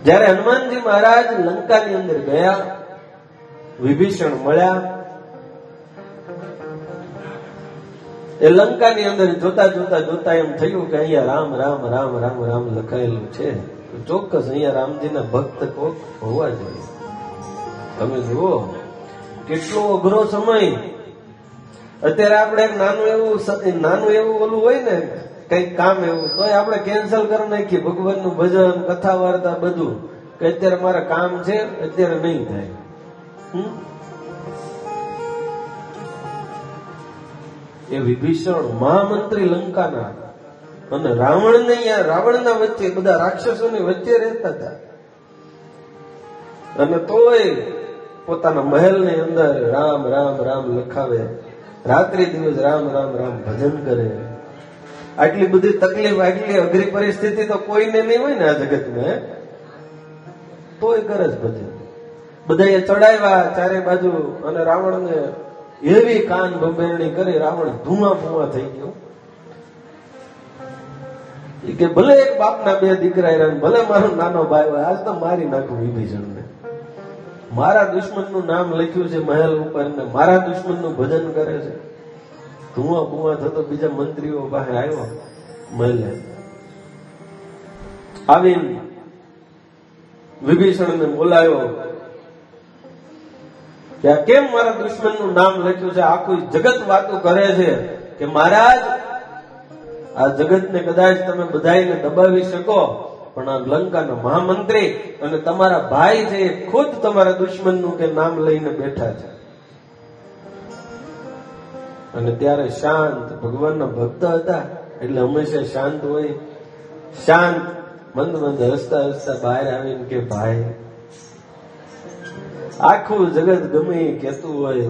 જયારે હનુમાનજી મહારાજ લંકાની અંદર ગયા, વિભીષણ મળ્યા. એ લંકાની અંદર જોતા જોતા જોતા એમ થયું કે અહીંયા રામ રામ રામ રામ રામ લખાયેલું છે, ચોક્કસ અહીંયા રામજીના ભક્ત કોક હોવા જોઈએ. તમે જુઓ કેટલો અઘરો સમય. અત્યારે આપણે એક નાનું એવું ઓલું હોય ને કઈક કામ એવું, તો આપણે કેન્સલ કરી નાખીએ ભગવાનનું ભજન, કથા વાર્તા બધું, કે અત્યારે મારે કામ છે, અત્યારે નહીં થાય. એ વિભીષણ મહામંત્રી લંકાના અને રાવણના વચ્ચે બધા રાક્ષસોની વચ્ચે રહેતા હતા, અને તોય પોતાના મહેલની અંદર રામ રામ રામ લખાવે, રાત્રિ દિવસ રામ રામ રામ ભજન કરે. આટલી બધી તકલીફ, આટલી અઘરી પરિસ્થિતિ તો કોઈને નહીં હોય ને આ જગતમાં, તોય કરે જ ભજન. બધાએ ચડાવ્યા ચારે બાજુ, અને રાવણને એવી કાન બંબેરણી કરી, રાવણ ધુમા ફુમા થઈ ગયો. કે ભલે એક બાપના બે દીકરા રહ્યા, ભલે મારો નાનો ભાઈ હોય, આજ તો મારી નાખું વિભીષણને. મારા દુશ્મનનું નામ લખ્યું છે મહેલ ઉપર ને મારા દુશ્મનનું ભજન કરે છે. ધુમા ફુમા થતો બીજા મંત્રીઓ પાસે આવ્યો મહેલે, આવીને વિભીષણને બોલાયો કે કેમ મારા દુશ્મનનું નામ લખ્યું છે? આખું જગત વાતો કરે છે કે મહારાજ આ જગતને કદાચ તમે બધાને દબાવી શકો, પણ આ લંકાના મહામંત્રી અને તમારા ભાઈ છે એ ખુદ તમારા દુશ્મનનું કે નામ લઈને બેઠા છે. અને ત્યારે શાંત ભગવાનના ભક્ત હતા એટલે હંમેશા શાંત હોય. શાંત મંદ મંદ હસતા હસતા બહાર આવીને કે ભાઈ, આખું જગત ગમે એ કહેતું હોય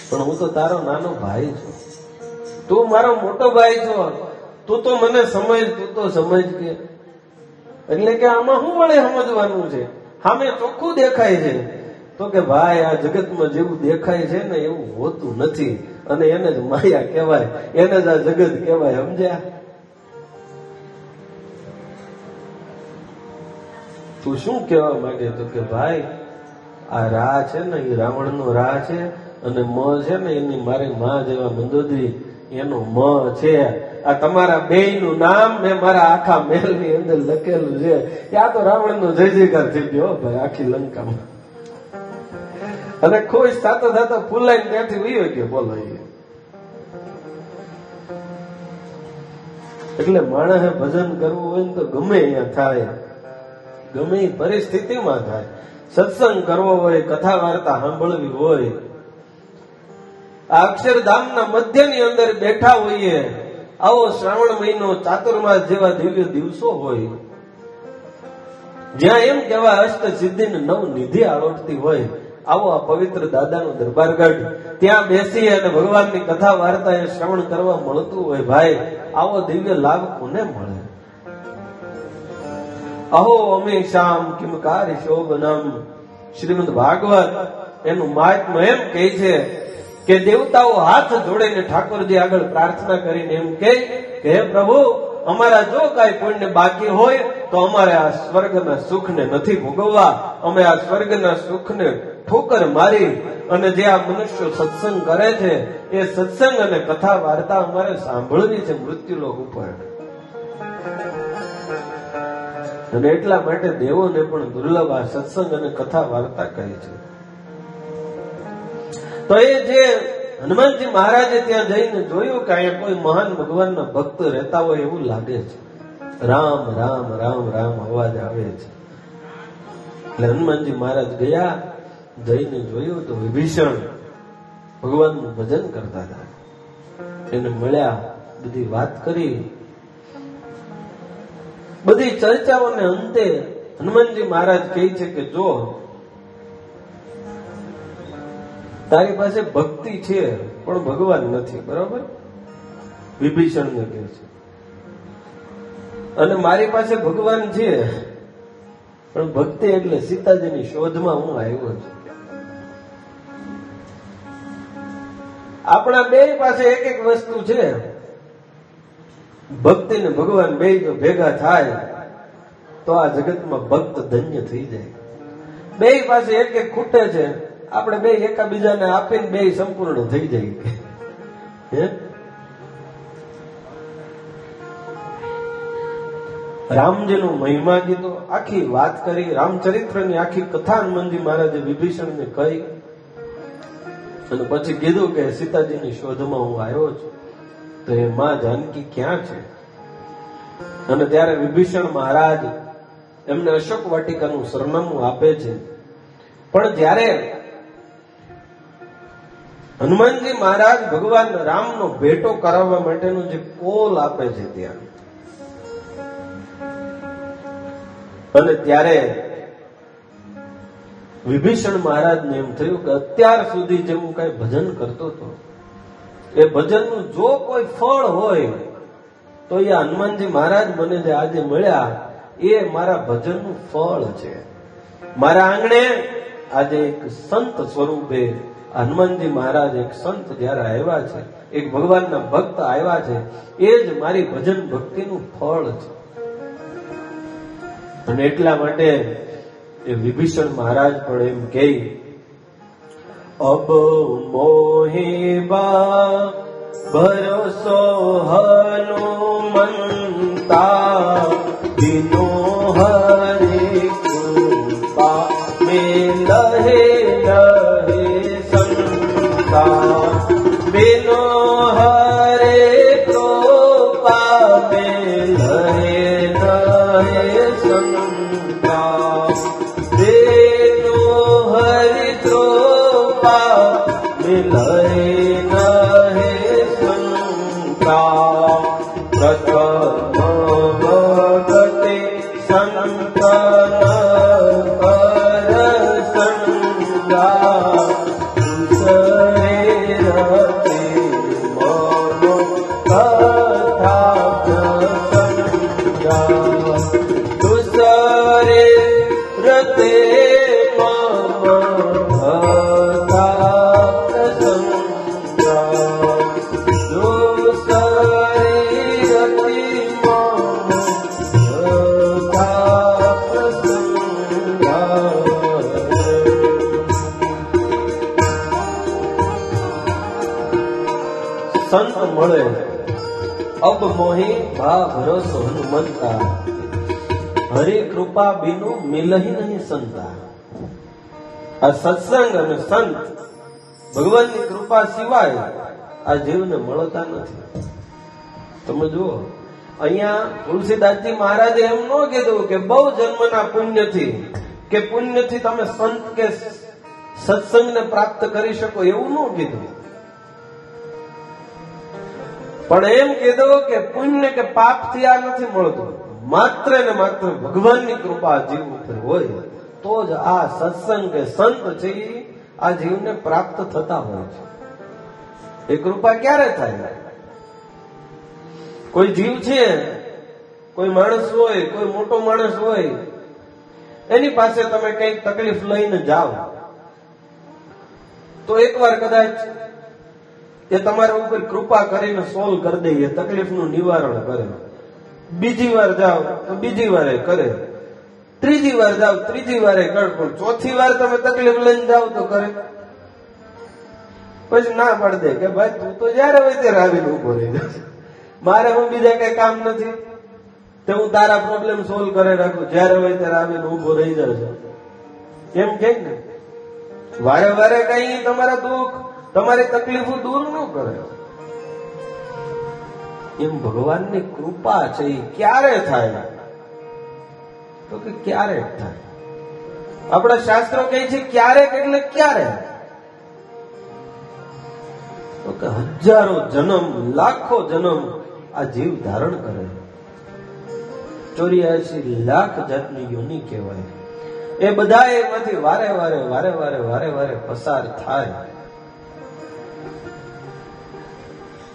પણ હું તો તારો નાનો ભાઈ છું, તું મારો મોટો ભાઈ છો, તું તો મને સમજ, તું તો સમજ કે. એટલે કે આમાં શું વળે સમજવાનું છે? સામે ચોખ્ખું દેખાય છે. તો કે ભાઈ આ જગતમાં જેવું દેખાય છે ને એવું હોતું નથી, અને એને જ માયા કહેવાય, એને જ આ જગત કહેવાય. સમજ્યા? તું શું કહેવા માંગે? તો કે ભાઈ આ રાહ છે ને એ રાવણનો રાહ છે, અને મ છે ને એની મારી માં જેવા મંદોદરી એનો મ છે. આ તમારા બેયનું નામ મેં મારા આખા મહેલની અંદર લખેલું છે. ત્યાં તો રાવણનો જય જયકાર થઈ ગયો ભાઈ આખી લંકામાં. અને ખુશ થતા થતા ફૂલાઈને ત્યાંથી વયો ગયો. બોલો, એટલે માણસે ભજન કરવું હોય ને તો ગમે અહીંયા થાય, ગમે એ પરિસ્થિતિમાં થાય. સત્સંગ કરવો હોય, કથા વાર્તા સાંભળવી હોય, આ અક્ષરધામના મધ્યની અંદર બેઠા હોઈએ, આવો શ્રાવણ મહિનો ચાતુર્માસ જેવા દિવ્ય દિવસો હોય, જ્યાં એમ કહેવાય અષ્ટ સિદ્ધિને નવ નિધિ આળોટતી હોય, આવો આ પવિત્ર દાદાનો દરબારગઢ, ત્યાં બેસી અને ભગવાનની કથા વાર્તા એ શ્રવણ કરવા મળતું હોય. ભાઈ આવો દિવ્ય લાભ કોને મળે? અહો અમેશામ કિમકારી શોભનમ. શ્રીમદ ભાગવત એનું મહાત્મ્ય એમ કહે છે કે દેવતાઓ હાથ જોડીને ઠાકોરજી આગળ પ્રાર્થના કરીને એમ કહે કે હે પ્રભુ, અમારા જો કાંઈ પુણ્ય બાકી હોય તો અમારે આ સ્વર્ગના સુખને નથી ભોગવવા. અમે આ સ્વર્ગના સુખને ઠોકર મારી અને જે આ મનુષ્યો સત્સંગ કરે છે એ સત્સંગ અને કથા વાર્તા અમારે સાંભળવી છે મૃત્યુલોક ઉપર. અને એટલા માટે દેવોને પણ દુર્લભ આ સત્સંગ અને કથા વાર્તા કહે છે. તો એ જે હનુમાનજી મહારાજે ત્યાં જઈને જોયું કે અહીંયા કોઈ મહાન ભગવાનના ભક્ત રહેતા હોય એવું લાગે છે. રામ રામ રામ રામ અવાજ આવે છે. એટલે હનુમાનજી મહારાજ ગયા, જઈને જોયું તો વિભીષણ ભગવાનનું ભજન કરતા હતા. એને મળ્યા, બધી વાત કરી. બધી ચર્ચાઓને અંતે હનુમાનજી મહારાજ કહે છે કે જો તારી પાસે ભક્તિ છે પણ ભગવાન નથી, બરાબર? વિભીષણને કહે છે. અને મારી પાસે ભગવાન છે પણ ભક્તિ એટલે સીતાજીની શોધમાં હું આવ્યો છું. આપણા બે પાસે એક એક વસ્તુ છે. ભક્તિ ને ભગવાન બે જો ભેગા થાય તો આ જગતમાં ભક્ત ધન્ય થઈ જાય. બે પાસે એક એક ખૂટે છે, આપણે બે એકાબીજાને આપીને બે સંપૂર્ણ થઈ જાય. રામજીનું મહિમા કીધો, આખી વાત કરી, રામચરિત્રની આખી કથા હનુમાનજી મહારાજે વિભીષણને કહી. અને પછી કીધું કે સીતાજીની શોધમાં હું આવ્યો છું, તો એ માં જાનકી ક્યાં છે? અને ત્યારે વિભીષણ મહારાજ એમને અશોક વાટિકાનું સરનામું આપે છે. પણ જ્યારે હનુમાનજી મહારાજ ભગવાન રામનો ભેટો કરાવવા માટેનું જે કોલ આપે છે ત્યાં, અને ત્યારે વિભીષણ મહારાજને એમ થયું કે અત્યાર સુધી જે હું કઈ ભજન કરતો હતો એ ભજનનું જો કોઈ ફળ હોય તો એ હનુમાનજી મહારાજ મને જે આજે મળ્યા એ મારા ભજનનું ફળ છે. મારા આંગણે આજે એક સંત સ્વરૂપે હનુમાનજી મહારાજ એક સંત જયારે આવ્યા છે, એક ભગવાનના ભક્ત આવ્યા છે, એ જ મારી ભજન ભક્તિનું ફળ છે. અને એટલા માટે એ વિભીષણ મહારાજ પણ એમ કહે, અબ મોહિબા ભરોસો હનુમંતા, દિનો હરે કૃપા મેં લહે લહે સંતા, બિનો હરે કૃપા મેં લહે લહે સંતા, બિનો હરે કૃપા મેં લહે લહે સંતા, પ્રથમ ભગતે સંતન કર સંગા, દુસરે રતે મનો કથા પ્રસંગા, દુસરે રતે મનો કથા પ્રસંગા, સંત મળે અબ મોહી ભા ભરોસો હનુમંતા, હરે કૃપા બિનો મિલહી નહીં સંતા. આ સત્સંગ અને સંત ભગવાનની કૃપા સિવાય આ જીવને મળતા નથી. તમે જુઓ, અહીંયા તુલસીદાસજી મહારાજે એમ ન કીધું કે બહુ જન્મના પુણ્યથી કે પુણ્યથી તમે સંત કે સત્સંગને પ્રાપ્ત કરી શકો એવું ન કીધું, પણ એમ કીધું કે પુણ્ય કે પાપથી આ નથી મળતું. માત્ર ને માત્ર ભગવાનની કૃપા જીવ ઉપર હોય તો જ આ સત્સંગ કે સંત છે આ જીવને પ્રાપ્ત થતા હોય છે. એ કૃપા ક્યારે થાય? કોઈ જીવ છે, કોઈ માણસ હોય, કોઈ મોટો માણસ હોય, એની પાસે તમે કઈક તકલીફ લઈને જાઓ તો એકવાર કદાચ એ તમારા ઉપર કૃપા કરીને સોલ્વ કરી દે, એ તકલીફનું નિવારણ કરે. બીજી વાર જાઓ તો બીજી વારે કરે, ત્રીજી વાર જાઓ ત્રીજી વારે કરે, પણ ચોથી વાર તમે તકલીફ લઈને જાઓ તો કરે? પછી ના પાડી દે કે ભાઈ તું તો જયારે હોય ત્યારે આવીને ઉભો રહી જશે, મારે હું બીજા કઈ કામ નથી, તો હું તારા પ્રોબ્લેમ સોલ્વ કરે રાખું, જયારે હોય ત્યારે આવીને ઉભો રહી જશે. એમ કે ને વારે વારે કઈ તમારા દુઃખ તમારી તકલીફો દૂર ન કરે. એમ ભગવાનની કૃપા છે એ ક્યારે થાય? તો કે ક્યારેક થાય. આપણા શાસ્ત્રો કહે છે ક્યારેક એટલે ક્યારે? તો કે હજારો જન્મ, લાખો જન્મ આ જીવ ધારણ કરે. 84 લાખ જાતની યોની કહેવાય. એ બધા એમાંથી વારે વારે વારે વારે વારે વારે પસાર થાય.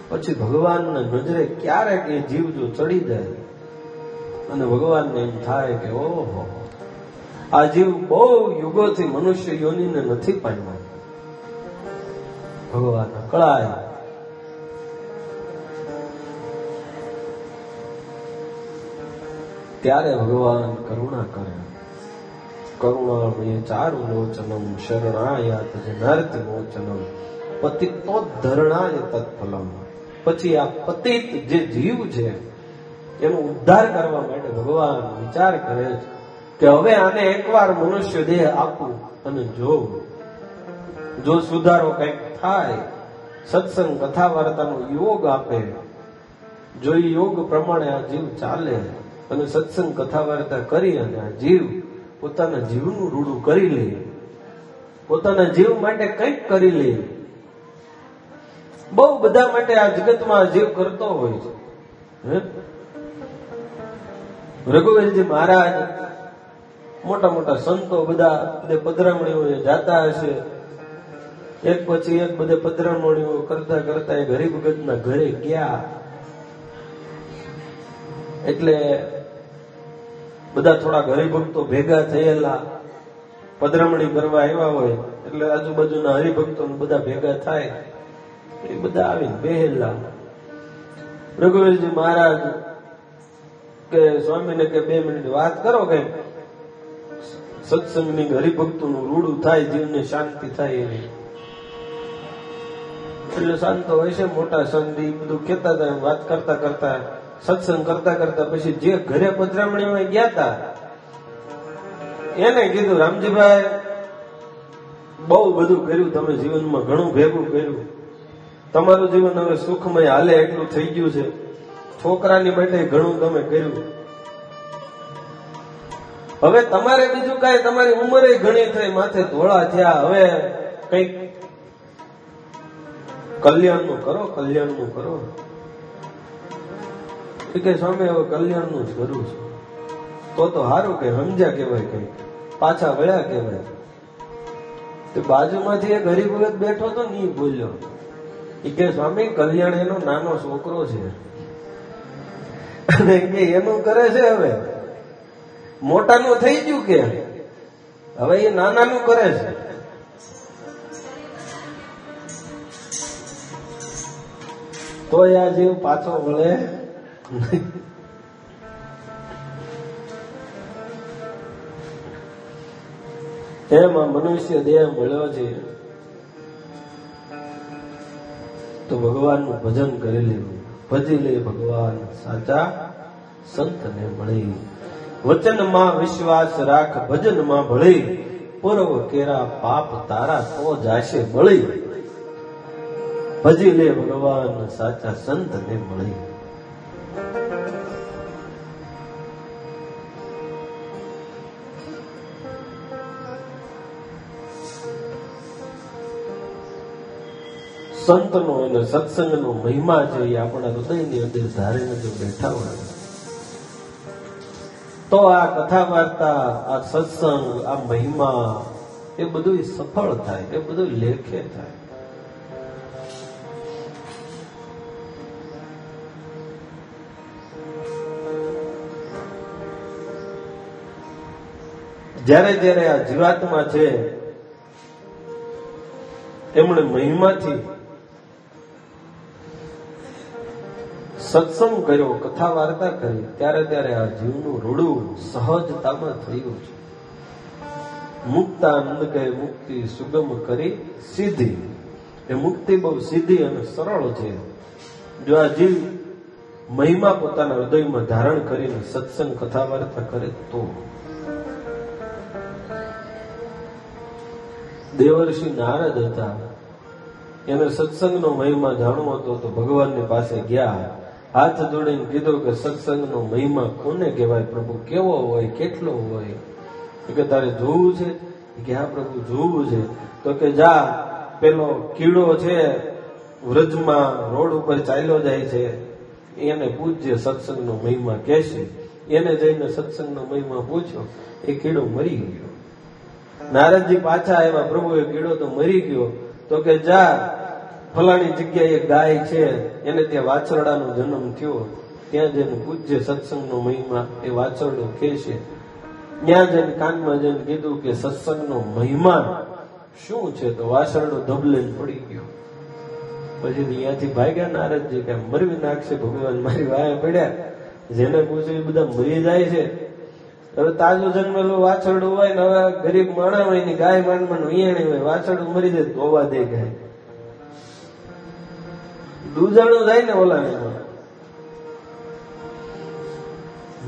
પછી ભગવાનના નજરે ક્યારેક એ જીવ જો ચડી જાય અને ભગવાનને એમ થાય કે ઓહો, આ જીવ બહુ યુગોથી મનુષ્ય યોનીને નથી પામ્યો, ભગવાન કળાય. ત્યારે ભગવાન કરુણા કરે. કરુણામય ચારુ લોચનમ શરણાયાત જનાર્તિ મોચનમ પતિતો ધરણાય તત્ફલમ. પછી આ પતિત જે જીવ છે એનો ઉદ્ધાર કરવા માટે ભગવાન વિચાર કરે છે કે હવે આને એકવાર મનુષ્ય દેહ આપું અને જો સુધારો કંઈક થાય, સત્સંગ કથા વાર્તાનો યોગ આપે, જો એ યોગ પ્રમાણે આ જીવ ચાલે અને સત્સંગ કથા વાર્તા કરી અને આ જીવ પોતાના જીવનું રૂડું કરી લે, પોતાના જીવ માટે કંઈક કરી લે. બહુ બધા માટે આ જગતમાં જીવ કરતો હોય છે. રઘુવીરજી મહારાજ, મોટા મોટા સંતો બધા પધરામણીઓ જાતા હશે, એક પછી એક બધે પધરામણીઓ કરતા કરતા એક હરિભગતના ઘરે ગયા. એટલે બધા થોડા હરિભક્તો ભેગા થયેલા પધરામણી કરવા આવ્યા હોય એટલે આજુબાજુના હરિભક્તો બધા ભેગા થાય, એ બધા આવીને બેહેલા. રઘુવીરજી મહારાજ કે સ્વામીને કે 2 મિનિટ વાત કરો, કે સત્સંગની હરિભક્તોનું રૂડું થાય, જીવને શાંતિ થાય એવી. એટલે શાંતો હોય છે, મોટા સંધિ બધું કહેતા હતા, વાત કરતા કરતા સત્સંગ કરતા કરતા પછી જે ઘરે પધરામણીમાં ગયા હતા એને કીધું, રામજીભાઈ બહુ બધું કર્યું તમે જીવનમાં, ઘણું ભેગું કર્યું, તમારું જીવન હવે સુખમય હાલે એટલું થઈ ગયું છે, છોકરાની માટે ઘણું તમે કર્યું, હવે તમારે બીજું કાંઈ, તમારી ઉંમરે ઘણી થઈ, માથે ધોળા થયા, હવે કઈક કલ્યાણનું કરો, કલ્યાણનું કરો. કે સ્વામી હવે કલ્યાણનું જ કરું છું. તો સારું કે સમજ્યા કેવાય, કઈ પાછા વળ્યા કેવાય. તો બાજુમાંથી એક હરિભગત બેઠો તો નહીં બોલ્યો. એ કે સ્વામી કલ્યાણ એનો નાનો છોકરો છે અને કે એનું કરે છે, હવે મોટાનું થઈ ગયું કે હવે એ નાનાનું કરે છે. તો આ જીવ પાછો વળે એમાં મનુષ્ય દેહ મળ્યો છે તો ભગવાનનું ભજન કરી લેવું, ભજી લે ભગવાન સાચા સંતને મળી. વચનમાં વિશ્વાસ રાખ, ભજનમાં ભળી, પૂર્વ કેરા પાપ તારા તો જાશે બળી. ભજી લે ભગવાન સાચા સંતને મળી. સંતનો અને સત્સંગનો મહિમા છે એ આપણા હૃદયની અંદર ધારીને જો બેઠા હોય તો આ કથા વાર્તા, આ સત્સંગ, આ મહિમા એ બધું સફળ થાય, એ બધું લેખે થાય. જ્યારે જ્યારે આ જીવાત્મા છે એમણે મહિમાથી સત્સંગ કર્યો, કથા વાર્તા કરી, ત્યારે ત્યારે આ જીવનું રૂડું સહજતામાં થયું છે. મુક્તાનંદ કહે મુક્તિ સુગમ કરી સીધી. એ મુક્તિ બહુ સીધી અને સરળ છે. જો આ જીવ મહિમા પોતાના હૃદયમાં ધારણ કરીને સત્સંગ કથા વાર્તા કરે તો. દેવર્ષિ નારદ હતા, એને સત્સંગનો મહિમા જાણવો હતો તો ભગવાનની પાસે ગયા, હાથ જોડીને કીધું કે સત્સંગનો મહિમા કોને કહેવાય પ્રભુ, કેવો હોય, કેટલો હોય? કે તારે જોવું છે? કે હા પ્રભુ જોવું છે. તો કે જા, પેલો કીડો છે વ્રજમાં રોડ ઉપર ચાલ્યો જાય છે, એને પૂછજે સત્સંગનો મહિમા કહેશે. એને જઈને સત્સંગનો મહિમા પૂછ્યો, એ કીડો મરી ગયો. નારદજી પાછા આવ્યા, પ્રભુ એ કીડો તો મરી ગયો. તો કે જા, ફલાણી જગ્યાએ ગાય છે, એને ત્યાં વાછરડાનો જન્મ થયો, ત્યાં જઈને પૂછજે સત્સંગનો મહિમા, એ વાછરડો કહેશે. ત્યાં જઈને કાનમાં જઈને કીધું કે સત્સંગનો મહિમા શું છે, તો વાછરડો ધબલે પડી ગયો. પછી ત્યાંથી ભાગ્યા નારદજી કે મરવી નાખશે ભગવાન, મારી વાયા પડ્યા. જેને પૂછ્યું એ બધા મરી જાય છે. હવે તાજું જન્મેલું વાછરડું હોય ને, હવે ગરીબ માણા હોય ને ગાય માંડમાં વિયાણી હોય, વાછરડું મરી જાય તો હોવા દે ગાય, દૂધાણું જાય ને ઓલા.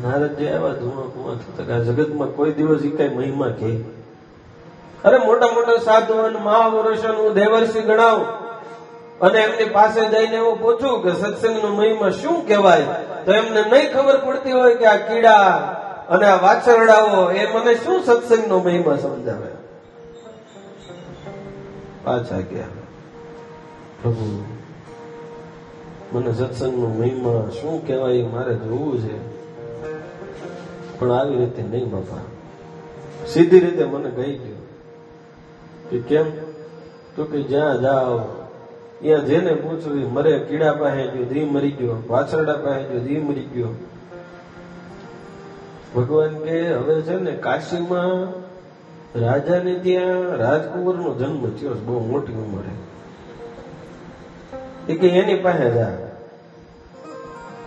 નારદજી આવ્યા ધુઆ કુઆ થતા, જગતમાં કોઈ દિવસ ઈ કઈ મહિમા કે? અરે મોટા મોટા સાધુ અને મહાપુરુષોનું દેવર્ષિ ગણાવ અને એમની પાસે જઈને એવું પૂછું કે સત્સંગનો મહિમા શું કહેવાય, તો એમને નહીં ખબર પડતી હોય કે આ કીડા અને આ વાછરડાઓ એ મને શું સત્સંગનો મહિમા સમજાવે. પાછા ગયા, પ્રભુ મને સત્સંગનો મહિમા શું કહેવાય મારે જોવું છે, પણ આવી રીતે નહીં બાપા, સીધી રીતે મને કહી ગયો. કે કેમ? તો કે જ્યાં જાઓ ત્યાં જેને પૂછવું મરે, કીડા પાસે ગયો ધી મરી ગયો, વાછરડા પાસે ગયો ધી મરી ગયો. ભગવાન કે હવે છે ને કાશીમાં રાજાને ત્યાં રાજકુંવરનો જન્મ થયો, બહુ મોટી ઉંમરે. એ કે એની પાસે જા.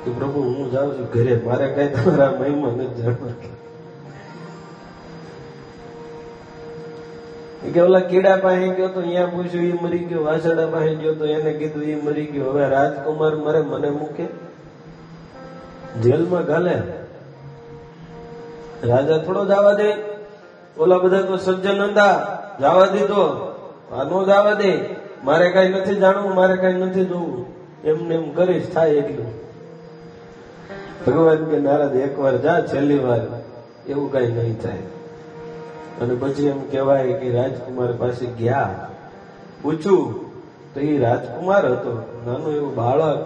કે પ્રભુ હું જાઉં છું ઘરે, મારે કઈ તમારા મહિમા નથી જાણવા. કે ઓલા કીડા પાસે ગયો તો અહીંયા પૂછ્યું એ મરી ગયો, વાછરડા પાસે ગયો તો એને કીધું એ મરી ગયો. હવે રાજકુમાર મરે મને મૂકે, જેલમાં ઘાલે. રાજા થોડો જવા દે? ઓલા બધા તો સજ્જન હતા, જવા દીધો. આ નો જવા દે, મારે કઈ નથી જાણવું, મારે કઈ નથી જોવું, એમને એમ કરીશ થાય એટલું. ભગવાન કે નારદ એકવાર જા, છેલ્લી વાર, એવું કઈ નહીં થાય. અને પછી એમ કહેવાય કે રાજકુમાર પાસે ગયા, પૂછ્યું તો એ રાજકુમાર હતો, નાનું એવું બાળક,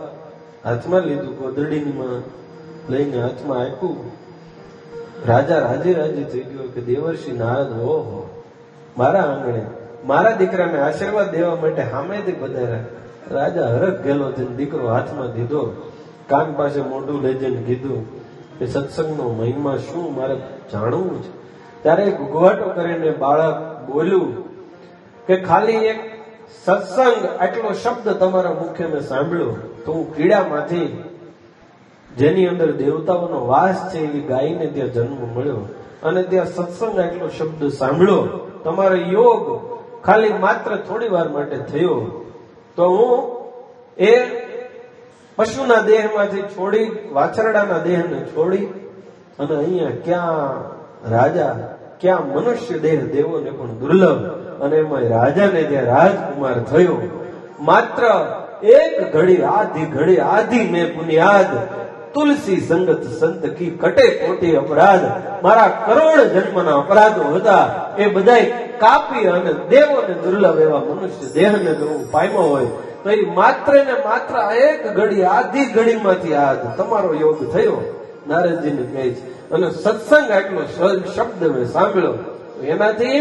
હાથમાં લીધું, કોદડીમાં લઈને હાથમાં આપ્યું. રાજા રાજી રાજી થઈ ગયો કે દેવર્ષિ નારદ ઓહો મારા આંગણે મારા દીકરાને આશીર્વાદ દેવા માટે સામેથી પધાર્યા. રાજા હરખ ગયેલો થઈને દીકરો હાથમાં દીધો, કાન પાસે મોઢું લઈ જઈને કીધું કે સત્સંગનો મહિમા શું મારે જાણવું છે. ત્યારે ગુગવાટો કરીને બાળક બોલ્યું કે ખાલી એક સત્સંગ આટલો શબ્દ તમારા મુખે મેં સાંભળ્યો તો હું કીડામાંથી જેની અંદર દેવતાઓનો વાસ છે એવી ગાયને ત્યાં જન્મ મળ્યો, અને ત્યાં સત્સંગ આટલો શબ્દ સાંભળ્યો, તમારો યોગ ખાલી માત્ર થોડી વાર માટે થયો, તો હું એ પશુના દેહમાંથી છોડી, વાછરડાના દેહને છોડી અને અહીંયા ક્યાં રાજા, ક્યાં મનુષ્ય દેહ, દેવોને પણ દુર્લભ, અને એમાં રાજાને ત્યાં રાજકુમાર થયો. માત્ર એક ઘડી આધી મેં પુનિયાદ, તુલસી સંગત સંત કી કટે કોટી અપરાધ. મારા કરોડ જન્મના અપરાધો હતા એ બધાય કાપી અને દેવોને દુર્લભ એવા મનુષ્ય દેહને જો પામ્યો હોય તો એ માત્ર ને માત્ર એક ઘડી, આધી ઘડીમાંથી આ તમારો યોગ થયો. નારદજીને કહે છે, અને સત્સંગ આટલો શબ્દ મેં સાંભળ્યો, એનાથી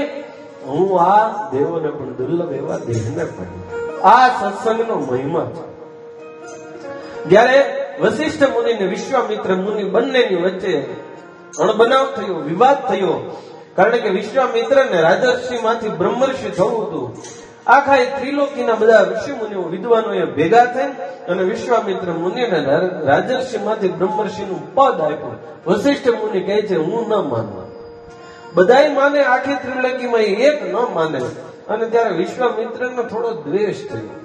હું આ દેવોને પણ દુર્લભ એવા દેહને પામ્યો. આ સત્સંગનો મહિમા છે. જયારે વશિષ્ઠ મુનિ ને વિશ્વામિત્ર મુનિ બંનેની વચ્ચે અણબનાવ થયો, વિવાદ થયો, કારણ કે વિશ્વામિત્રને રાજર્ષિ માંથી બ્રહ્મર્ષિ થવું હતું. આખા એ ત્રિલોકીના બધા ઋષિ મુનિઓ વિદ્વાનો એ ભેગા થઈ અને વિશ્વામિત્ર મુનિને રાજર્ષિ માંથી બ્રહ્મર્ષિ નું પદ આપ્યું. વશિષ્ઠ મુનિ કહે છે હું ન માનવા, બધાય માને, આખી ત્રિલોકીમાં એક ન માને. અને ત્યારે વિશ્વામિત્રને થોડો દ્વેષ થયો.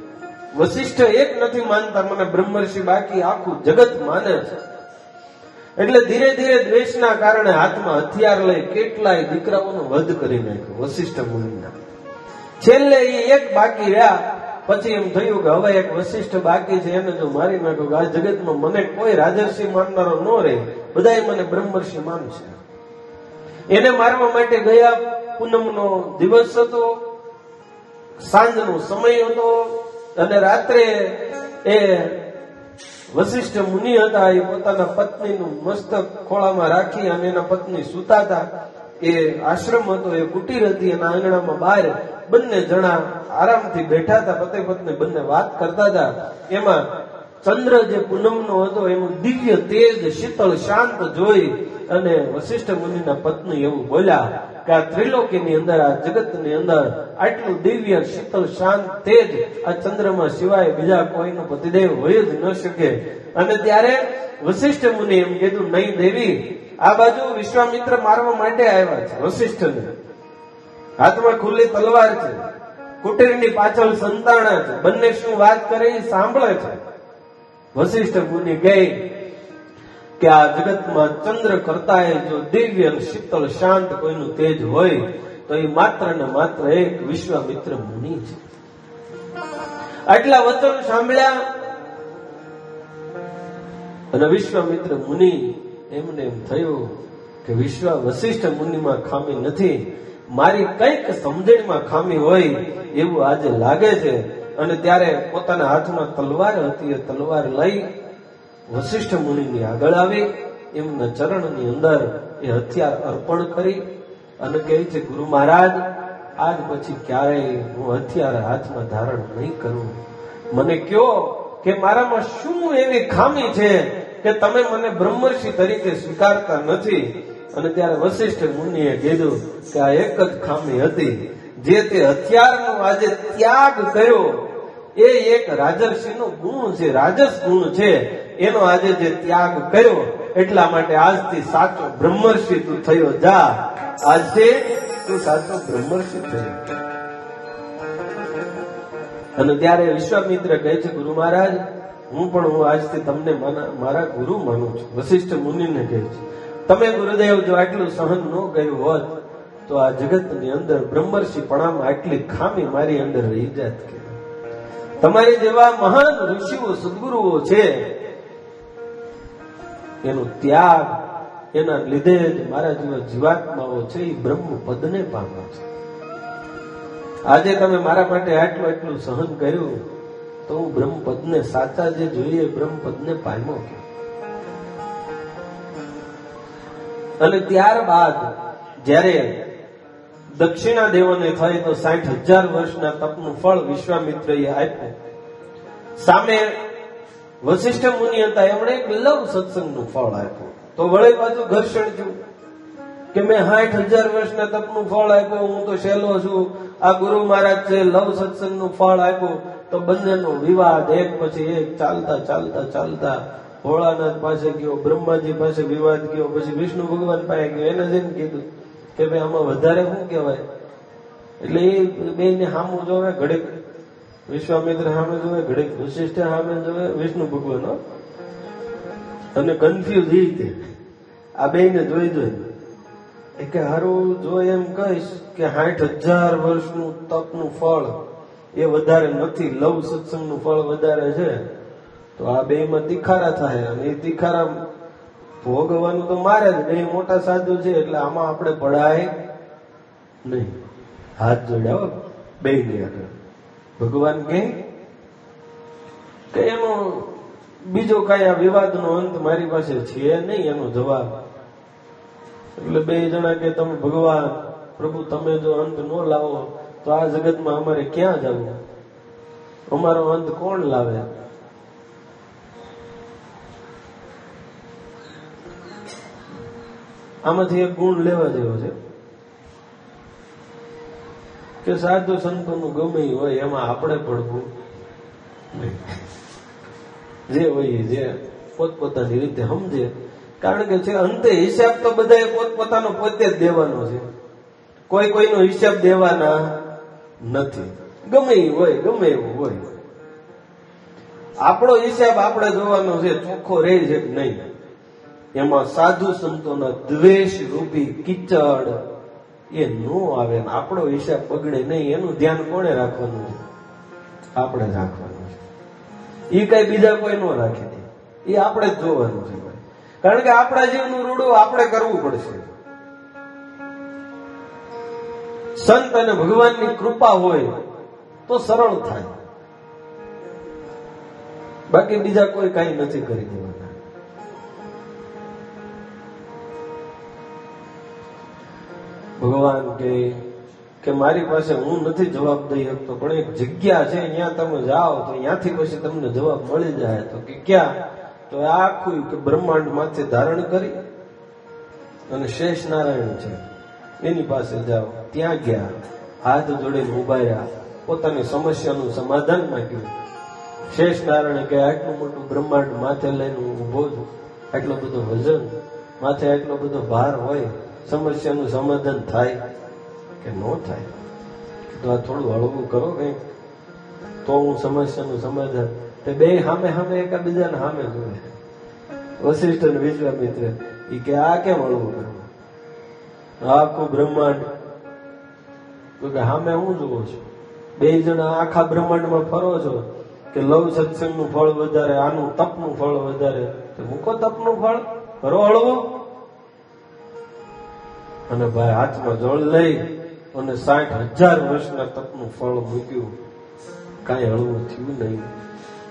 વશિષ્ઠ એક નથી માનતા, મને બ્રહ્મર્ષિ બાકી આખું જગત માને છે. એટલે ધીરે ધીરે દ્વેષના કારણે હાથમાં હથિયાર લઈ કેટલાય દીકરાઓનો વધ કરી નાખ્યો વશિષ્ઠ મુનિના. છેલ્લે એ એક બાકી રહ્યા. પછી એમ થયું કે હવે એક વશિષ્ઠ બાકી છે, એને જો મારી નાખ્યો, આ જગતમાં મને કોઈ રાજર્ષિ માનનારો ન રહે, બધા મને બ્રહ્મર્ષિ માનશે. એને મારવા માટે ગયા. પૂનમનો દિવસ હતો, સાંજનો સમય હતો અને રાત્રે એ વશિષ્ઠ મુનિ હતા, એ પોતાના પત્નીનું મસ્તક ખોળામાં રાખી અને એના પત્ની સૂતા હતા. એ આશ્રમ હતો, એ કુટીર હતી, એના આંગણામાં બહાર બંને જણા આરામથી બેઠા હતા. પતિ પત્ની બંને વાત કરતા હતા. એમાં ચંદ્ર જે પૂનમનો હતો એનું દિવ્ય તેજ શીતળ શાંત જોઈ અને વશિષ્ઠ મુનિના પત્ની એવું બોલ્યા કે આ ત્રિલોકીની અંદર, આ જગતની અંદર આટલું દિવ્ય શીતળ શાંત તેજ આ ચંદ્રમાં સિવાય બીજા કોઈનો પતિદેવ હોય જ ન શકે. અને ત્યારે વશિષ્ઠ મુનિ એમ કીધું, નહીં દેવી, આ બાજુ વિશ્વામિત્ર મારવા માટે આવ્યા છે. વશિષ્ઠને હાથમાં ખુલ્લી તલવાર છે, કુટીરની પાછળ સંતાણા છે, બંને શું વાત કરે એ સાંભળે છે. વશિષ્ઠ મુનિ કહે કે આ જગતમાં ચંદ્ર કરતા જો દિવ્ય શીતળ શાંત કોઈનું તેજ હોય તો એ માત્ર ને માત્ર એક વિશ્વામિત્ર મુનિ છે. આટલા વચન સાંભળ્યા અને વિશ્વામિત્ર મુનિ એમને એમ થયું કે વશિષ્ઠ મુનિમાં ખામી નથી, મારી કઈક સમજણમાં ખામી હોય એવું આજે લાગે છે. અને ત્યારે પોતાના હાથમાં તલવાર હતી, એ તલવાર લઈ વશિષ્ઠ મુનિની આગળ આવી, એમના ચરણની અંદર એ હથિયાર અર્પણ કરી અને કહે છે, ગુરુ મહારાજ, આજ પછી ક્યારેય હું હથિયાર હાથમાં ધારણ નહીં કરું. મને કયો કે મારામાં શું એવી ખામી છે કે તમે મને બ્રહ્મર્ષિ તરીકે સ્વીકારતા નથી. અને ત્યારે વશિષ્ઠ મુનિએ કીધું કે આ એક જ ખામી હતી, જે તે હથિયારનો આજે ત્યાગ કર્યો એ એક રાજર્ષિનો ગુણ છે, રાજસ ગુણ છે, એનો આજે જે ત્યાગ કર્યો એટલા માટે આજથી સાચો બ્રહ્મર્ષિ તું થયો. જા, આજથી તું સાચો બ્રહ્મર્ષિ થયો. અને ત્યારે વિશ્વામિત્ર કહે છે, ગુરુ મહારાજ, હું આજથી તમને મારા ગુરુ માનું છું. વશિષ્ઠ મુનિને કહે છે, તમે ગુરુદેવ જો આટલું સહન ન કર્યું હોત તો આ જગતની અંદર બ્રહ્મર્ષિપણામાં આટલી ખામી મારી અંદર રહી જાત. કે તમારી જેવા મહાન ઋષિઓ સદગુરુઓ છે, એનો ત્યાગ, એના લીધે જ મારા જેવા જીવાત્માઓ છે એ બ્રહ્મ પદને પામે છે. આજે તમે મારા માટે આટલું સહન કર્યું તો હું બ્રહ્મ પદને, સાચા જે જોઈએ બ્રહ્મ પદને પામ્યો. અને ત્યારબાદ જયારે દક્ષિણા દેવોને થઈ તો 60,000 વર્ષના તપનું ફળ વિશ્વામિત્રએ આપ્યું. સામે વશિષ્ઠ મુનિ હતા, એમણે એક લવ સત્સંગનું ફળ આપ્યું. તો વળે પાછું ઘર્ષણ થયું કે મેં 60,000 વર્ષના તપનું ફળ આપ્યું, હું તો સહેલો છું, આ ગુરુ મહારાજ છે, લવ સત્સંગનું ફળ આપ્યું. તો બંનેનો વિવાદ એક પછી એક ચાલતા ચાલતા ચાલતા ભોળાનાથ પાસે ગયો, બ્રહ્માજી પાસે વિવાદ ગયો, પછી વિષ્ણુ ભગવાન પાસે ગયો. એને જેમ કીધું કે ભાઈ આમાં વધારે શું કહેવાય, એટલે એ બેને સામું જોવે, ઘડીક વિશ્વામિત્ર સામે જોવે, ઘડીક વશિષ્ઠ સામે જોવે, વિષ્ણુ ભગવાન, અને કન્ફ્યુઝ એ રીતે આ બેને જોઈ કે હારું જો એમ કહીશ કે 60,000 વર્ષનું તપનું ફળ એ વધારે નથી, લવ સત્સંગનું ફળ વધારે છે, તો આ બે માં તિખારા થાય. અને એ તિખારા ભોગવવાનું તો મારે જ, બે મોટા સાધુ છે, એટલે આમાં આપણે પડાય નહીં. હાથ જોડ્યા બે ની આગળ. ભગવાન કે એનો બીજો કઈ આ વિવાદનો અંત મારી પાસે છે નહીં, એનો જવાબ. એટલે બે જણા કે તમે ભગવાન પ્રભુ, તમે જો અંત ન લાવો તો આ જગતમાં અમારે ક્યાં જવું, અમારો અંત કોણ લાવે? આમાંથી એક ગુણ લેવા જેવો છે કે સાધુ સંતોનું ગમે હોય એમાં આપણે પડવું નહીં. જે હોય જે પોતપોતાની રીતે સમજે. કારણ કે છે અંતે હિસાબ તો બધાએ પોતપોતાનો પોતે જ દેવાનો છે. કોઈ કોઈનો હિસાબ દેવાના નથી. ગમે એ હોય, ગમે એવું હોય. આપણો હિસાબ આપણે જોવાનો છે, ચોખ્ખો રહે છે કે નહીં. એમાં સાધુ સંતોના દ્વેષ રૂપી કીચડ એ નો આવે. આપણો હિસાબ બગડે નહીં એનું ધ્યાન કોણે રાખવાનું છે? આપણે જ રાખવાનું છે. એ કઈ બીજા કોઈ નો રાખે નહીં. એ આપણે જ જોવાનું છે. કારણ કે આપણા જીવનું રૂડું આપણે કરવું પડશે. સંત અને ભગવાનની કૃપા હોય તો સરળ થાય. બાકી બીજા કોઈ કઈ નથી કરી દેવાના. ભગવાન કે મારી પાસે હું નથી જવાબ દઈ શકતો, પણ એક જગ્યા છે ત્યાં તમે જાઓ તો ત્યાંથી પછી તમને જવાબ મળી જાય. તો કે ક્યાં? તો આખું બ્રહ્માંડ માથે ધારણ કરી અને શેષ નારાયણ છે એની પાસે જાઓ. ત્યાં ગયા, હાથ જોડીને ઉભા રહ્યા, પોતાની સમસ્યાનું સમાધાન માંગ્યું. શેષ નારાયણ કે આટલું મોટું બ્રહ્માંડ માથે લઈને હું ઉભો છું, આટલો બધો વજન, માથે આટલો બધો ભાર હોય, સમસ્યાનું સમાધાન થાય કે ન થાય? તો આ થોડું હળવું કરો કંઈક, તો હું સમસ્યાનું સમાધાન. તે બે સામે સામે એકબીજાને સામે જોવે. વશિષ્ઠ અને વિશ્વામિત્ર એ કે આ કેમ હળવું કરવું? આખું બ્રહ્માંડ તો કે સામે હું જોવો છું? બે જણા આખા બ્રહ્માંડમાં ફરો છો કે લવ સત્સંગનું ફળ વધારે, આનું તપનું ફળ વધારે. તો મૂકો તપનું ફળ, કરો હળવું. અને ભાઈ હાથમાં જળ લઈ અને 60,000 વર્ષના તપનું ફળ મૂક્યું. કાંઈ હળવું થયું નહીં.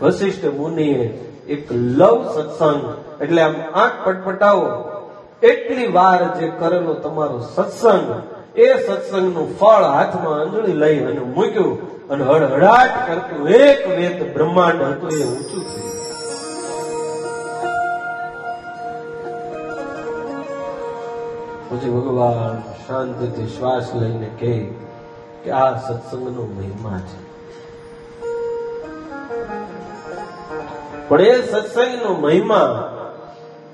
વશિષ્ઠ મુનિએ એક લવ સત્સંગ એટલે આમ આંખ પટપટાવો એટલી વાર જે કરેલો તમારો સત્સંગ, એ સત્સંગનું ફળ હાથમાં અંજળી લઈ અને મૂક્યું અને હળહળાટ કરતું એક વેત બ્રહ્માંડ હતું એ ઊંચું થયું. પછી ભગવાન શાંતિથી શ્વાસ લઈને કહે કે આ સત્સંગનો મહિમા છે. પણ એ સત્સંગનો મહિમા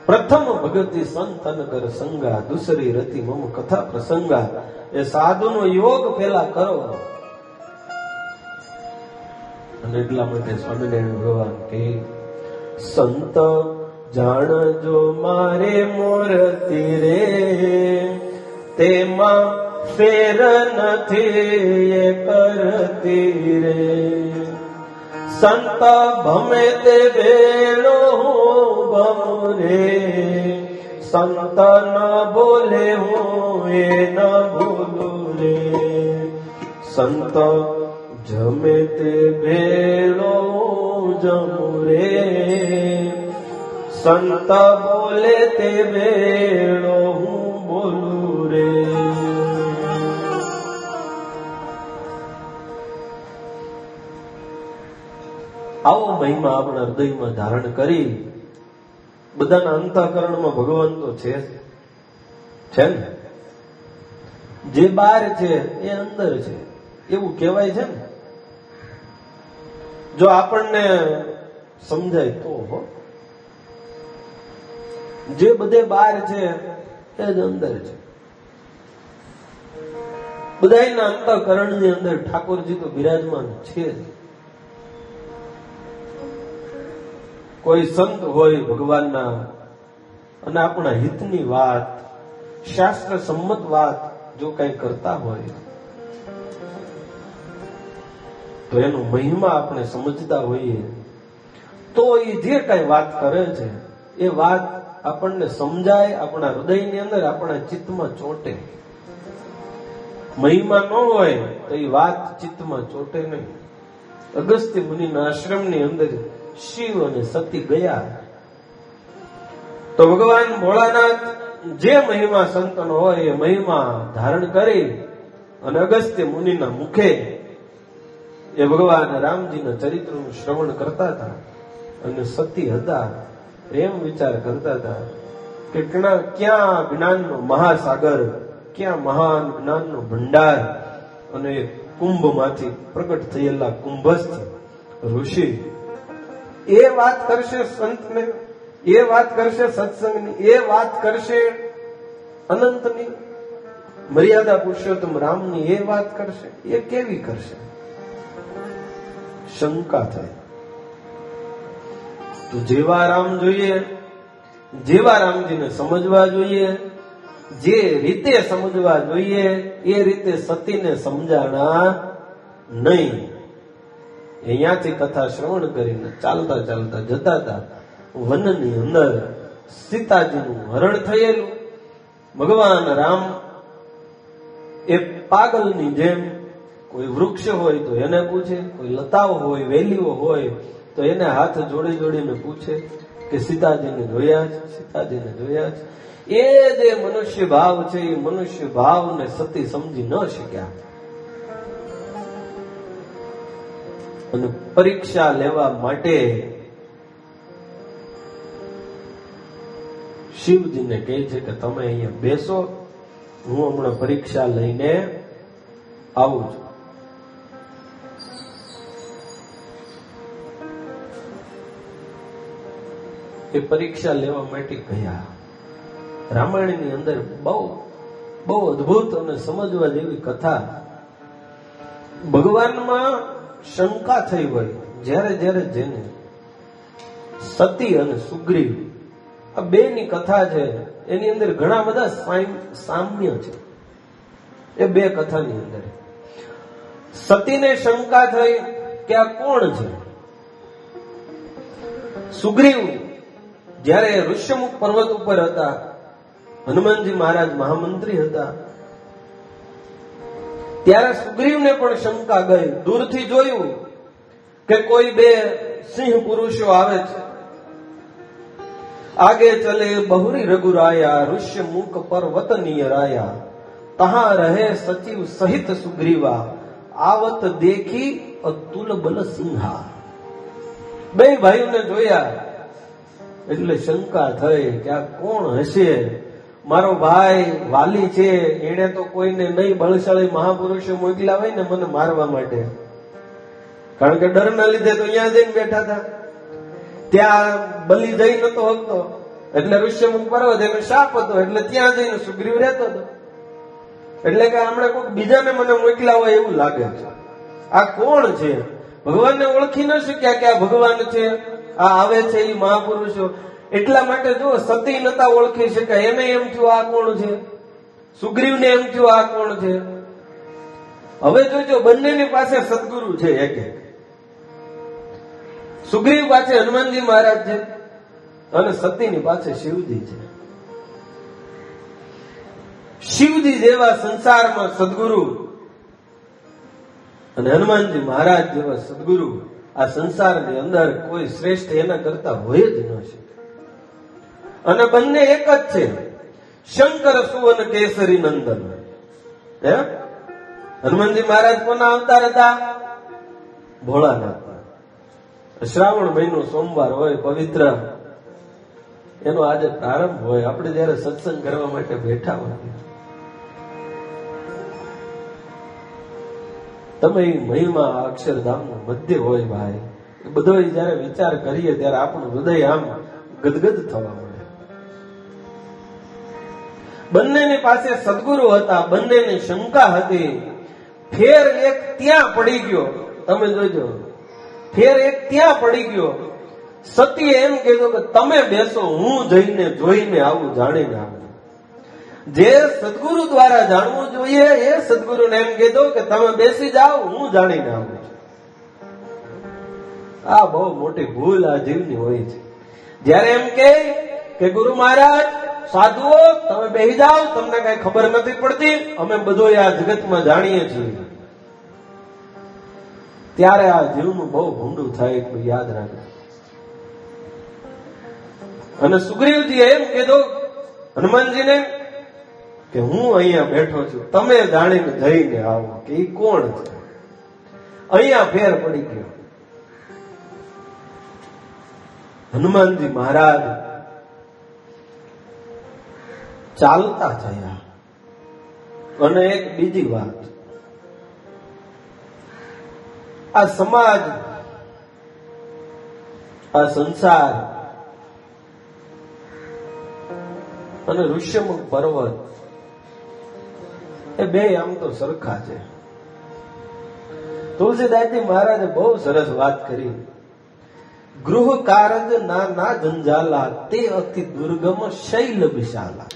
પ્રથમ ભગતિ સંતન કર સંગા, દુસરી રતિ મમ કથા પ્રસંગા. એ સાધુનો યોગ પેલા કરો. અને એટલા માટે સ્વામિનારાયણ ભગવાન કે સંત જાણજો મારે મૂર્તિ રે, તેમાં ફેર નથી એ કરતી રે. સંત ભમે તે વેળો ભમું રે, સંત ન બોલે હું એ ન બોલું રે. સંત જમે તે ભેળો જમું રે, સંત બોલે તે વેળો હું બોલું રે. આવો મહિમા આપણા હૃદયમાં ધારણ કરી બધાના અંતઃકરણમાં ભગવાન તો છે ને. જે બહાર છે એ અંદર છે એવું કહેવાય છે ને. જો આપણને સમજાય તો જે બધે બહાર છે એ જ અંદર છે. બધાના અંતઃકરણની અંદર ઠાકોરજી તો બિરાજમાન છે જ. કોઈ સંત હોય ભગવાનના અને આપણા હિતની વાત, શાસ્ત્ર સંમત વાત જો કઈ કરતા હોય તો એનો મહિમા આપણે સમજતા હોઈએ તો એ જે કઈ વાત કરે છે એ વાત આપણને સમજાય, આપણા હૃદયની અંદર, આપણા ચિત્તમાં ચોટે. મહિમા ન હોય તો એ વાત ચિત્તમાં ચોટે નહીં. અગસ્ત્ય મુનિના આશ્રમની અંદર શિવ અને સતી ગયા તો ભગવાન ભોળાનાથ જે મહિમા સંતનો હોય એ મહિમા ધારણ કરી અને અગસ્ત્ય મુનિના મુખે એ ભગવાન રામજીના ચરિત્રનું શ્રવણ કરતા હતા. અને સતી હતા એમ વિચાર કરતા હતા કે ક્યાં જ્ઞાનનો મહાસાગર, ક્યાં મહાન જ્ઞાનનો ભંડાર, અને કુંભમાંથી પ્રગટ થયેલા કુંભસ્થ ઋષિ એ વાત કરશે સંતને, એ વાત કરશે સત્સંગની, એ વાત કરશે અનંતની, મર્યાદા પુરુષોત્તમ રામની એ વાત કરશે. એ કેવી કરશે? શંકા થાય. તો જેવા રામ જોઈએ, જેવા રામજીને સમજવા જોઈએ, જે રીતે સમજવા જોઈએ એ રીતે સતીને સમજાણા નહીં. અહીંયાથી કથા શ્રવણ કરીને ચાલતા ચાલતા જતા હતા. વનની અંદર સીતાજીનું હરણ થયેલું. ભગવાન રામ એ પાગલની જેમ કોઈ વૃક્ષ હોય તો એને પૂછે, કોઈ લતાઓ હોય, વેલીઓ હોય તો એને હાથ જોડી જોડીને પૂછે કે સીતાજીને જોયા છે, સીતાજીને જોયા છે. એ જે મનુષ્ય ભાવ છે એ મનુષ્ય ભાવને સતી સમજી ન શક્યા અને પરીક્ષા લેવા માટે શિવજીને કહે છે કે તમે અહીંયા બેસો, હું હમણાં પરીક્ષા લઈને આવું છું. એ પરીક્ષા લેવા માટે ગયા. રામાયણની અંદર બહુ બહુ અદભુત અને સમજવા જેવી કથા. ભગવાનમાં શંકા થઈ હોય જ્યારે જ્યારે જેને સતી અને સુગ્રીવ આ બે ની કથા છે એની અંદર ઘણા બધા સામ્ય છે. એ બે કથાની અંદર સતીને શંકા થઈ કે આ કોણ છે. સુગ્રીવ જ્યારે ઋષ્યમુખ પર્વત ઉપર હતા, હનુમાનજી મહારાજ મહામંત્રી હતા, ત્યારે સુગ્રીવને પણ શંકા ગઈ. દૂરથી જોયું કે કોઈ બે સિંહ પુરુષો આવે છે. આગે ચલે બહુરી રઘુરાયા, ઋષ્યમુખ પર્વત નિયરાયા, તહા રહે સચિવ સહિત સુગ્રીવા, આવત દેખી અતુલ બલ સિંહા. બે ભાઈઓને જોયા એટલે શંકા થઈ કે આ કોણ હશે. મારો ભાઈ વાલી છે, એને તો કોઈને નહીં બળશાળી મહાપુરુષો મોકલ્યા હોય ને મને મારવા માટે, કારણ કે ડરના લીધે તો અહીંયા જઈને બેઠા હતા. ત્યાં બલી જઈ નતો હકતો એટલે ઋષ્યમુખ પર્વત એનો શાપ હતો એટલે ત્યાં જઈને સુગ્રીવ રહેતો હતો. એટલે કે હમણાં કોઈ બીજાને મને મોકલ્યા હોય એવું લાગે છે. આ કોણ છે? ભગવાનને ઓળખી ન શક્યા કે આ ભગવાન છે, આ આવે છે એ મહાપુરુષો. એટલા માટે જો સતી નતા ઓળખી શકાય. એને એમ થયું આ કોણ છે, સુગ્રીવને એમ થયું આ કોણ છે. હવે જોજો બંનેની પાસે સદગુરુ છે. એક એક સુગ્રીવ પાસે હનુમાનજી મહારાજ છે અને સતીની પાસે શિવજી છે. શિવજી જેવા સંસારમાં સદગુરુ અને હનુમાનજી મહારાજ જેવા સદગુરુ આ સંસારની અંદર કોઈ શ્રેષ્ઠ એના કરતા હોય જ ન શકે. અને બંને એક જ છે. શંકર સુવન કેસરી નંદન. હે હનુમાનજી મહારાજ કોના અવતાર હતા? ભોળાનાથ. શ્રાવણ મહિનો સોમવાર હોય પવિત્ર, એનો આજે પ્રારંભ હોય. આપણે જયારે સત્સંગ કરવા માટે બેઠા હોય, તમે એ મહિમા અક્ષરધામનો મધ્ય હોય ભાઈ. એ બધો જયારે વિચાર કરીએ ત્યારે આપણું હૃદય આમ ગદગદ થવા મળે. બંનેની પાસે સદગુરુ હતા, બંનેની શંકા હતી. ફેર એક ત્યાં પડી ગયો. તમે જોજો, ફેર એક ત્યાં પડી ગયો. સતીએ એમ કીધું કે તમે બેસો, હું જઈને જોઈને આવું, જાણીને આવું. જે સદગુરુ દ્વારા જાણવું જોઈએ એ સદગુરુને એમ કીધું કે તમે બેસી જાઓ, હું જાણીને આવું છું. આ બહુ મોટી ભૂલ આ જીવની હોય છે. જયારે એમ કે ગુરુ મહારાજ સાધુઓ તમે બેસી જાઓ, તમને કઈ ખબર નથી પડતી, અમે બધો આ જગતમાં જાણીએ છીએ, ત્યારે આ જીવનું બહુ ભૂંડું થાય. એટલું યાદ રાખે. અને સુગ્રીવજીએ એમ કીધું હનુમાનજીને કે હું અહીંયા બેઠો છું, તમે જાણીને જઈને આવો કે એ કોણ છે. અહીંયા ફેર પડી ગયો. હનુમાનજી મહારાજ ચાલતા થયા. અને એક બીજી વાત, આ સમાજ, આ સંસાર અને ઋષ્યમુખ પર્વત એ બે આમ તો સરખા છે. તુલસીદાસજી મહારાજે બહુ સરસ વાત કરી. ગૃહ કારજ ના જંજાલા તે અતિ દુર્ગમ શૈલ વિશાલા.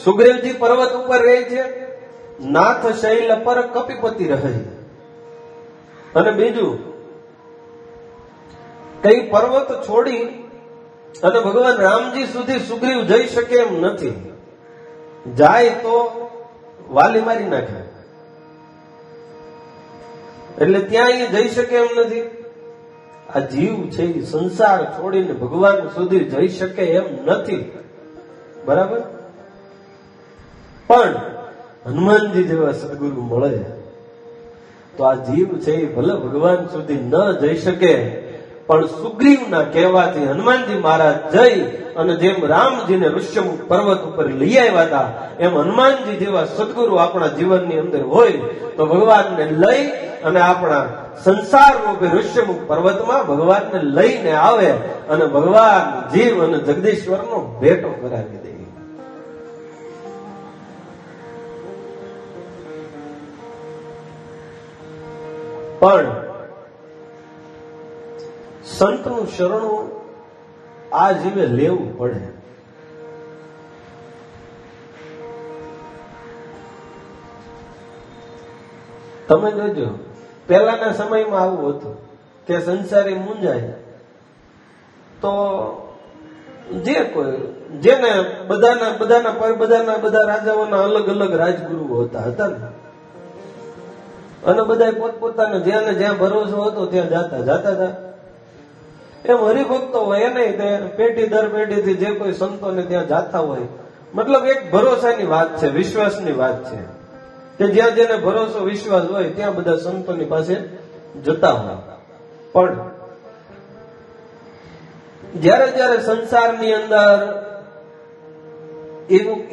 સુગ્રીવજી પર્વત ઉપર રહે છે, નાથ શૈલ પર કપિપતિ રહે. અને બીજું કઈ પર્વત છોડી અને ભગવાન રામજી સુધી સુગ્રીવ જઈ શકે એમ નથી. જાય તો વાલી મારી નાખે, એટલે ત્યાં એ જઈ શકે એમ નથી. આ જીવ છે એ સંસાર છોડીને ભગવાન સુધી જઈ શકે એમ નથી. બરાબર? પણ હનુમાનજી જેવા સદગુરુ મળે તો આ જીવ છે એ ભલે ભગવાન સુધી ન જઈ શકે, પણ સુગ્રીવના કહેવાથી હનુમાનજી મહારાજ જઈ અને જેમ રામજીને ઋષ્યમુખ પર્વત ઉપર લઈ આવ્યા હતા, એમ હનુમાનજી જેવા સદગુરુ આપણા જીવનની અંદર હોય તો ભગવાનને લઈ અને આપણા સંસાર રૂપે ઋષ્યમુખ પર્વતમાં ભગવાનને લઈને આવે અને ભગવાન જીવ અને જગદીશ્વરનો ભેટો કરાવી દે. પણ સંતનું શરણું આ જીવે લેવું પડે. તમે જોજો, પહેલાના સમયમાં આવું હતું કે સંસારી મૂંઝાય તો જે કોઈ જેને બધા રાજાઓના અલગ અલગ રાજગુરુઓ હતા ને, અને બધા પોતપોતાને જ્યાં ભરોસો હતો ત્યાં જાતા હતા. એમ હરિભક્તો હોય નહીં, તે પેઢી દર પેઢીથી જે કોઈ સંતોને ત્યાં જાતા હોય, મતલબ એક ભરોસાની વાત છે, વિશ્વાસની વાત છે કે જ્યાં જેને ભરોસો વિશ્વાસ હોય ત્યાં બધા સંતોની પાસે જતા હોય. પણ જ્યારે સંસારની અંદર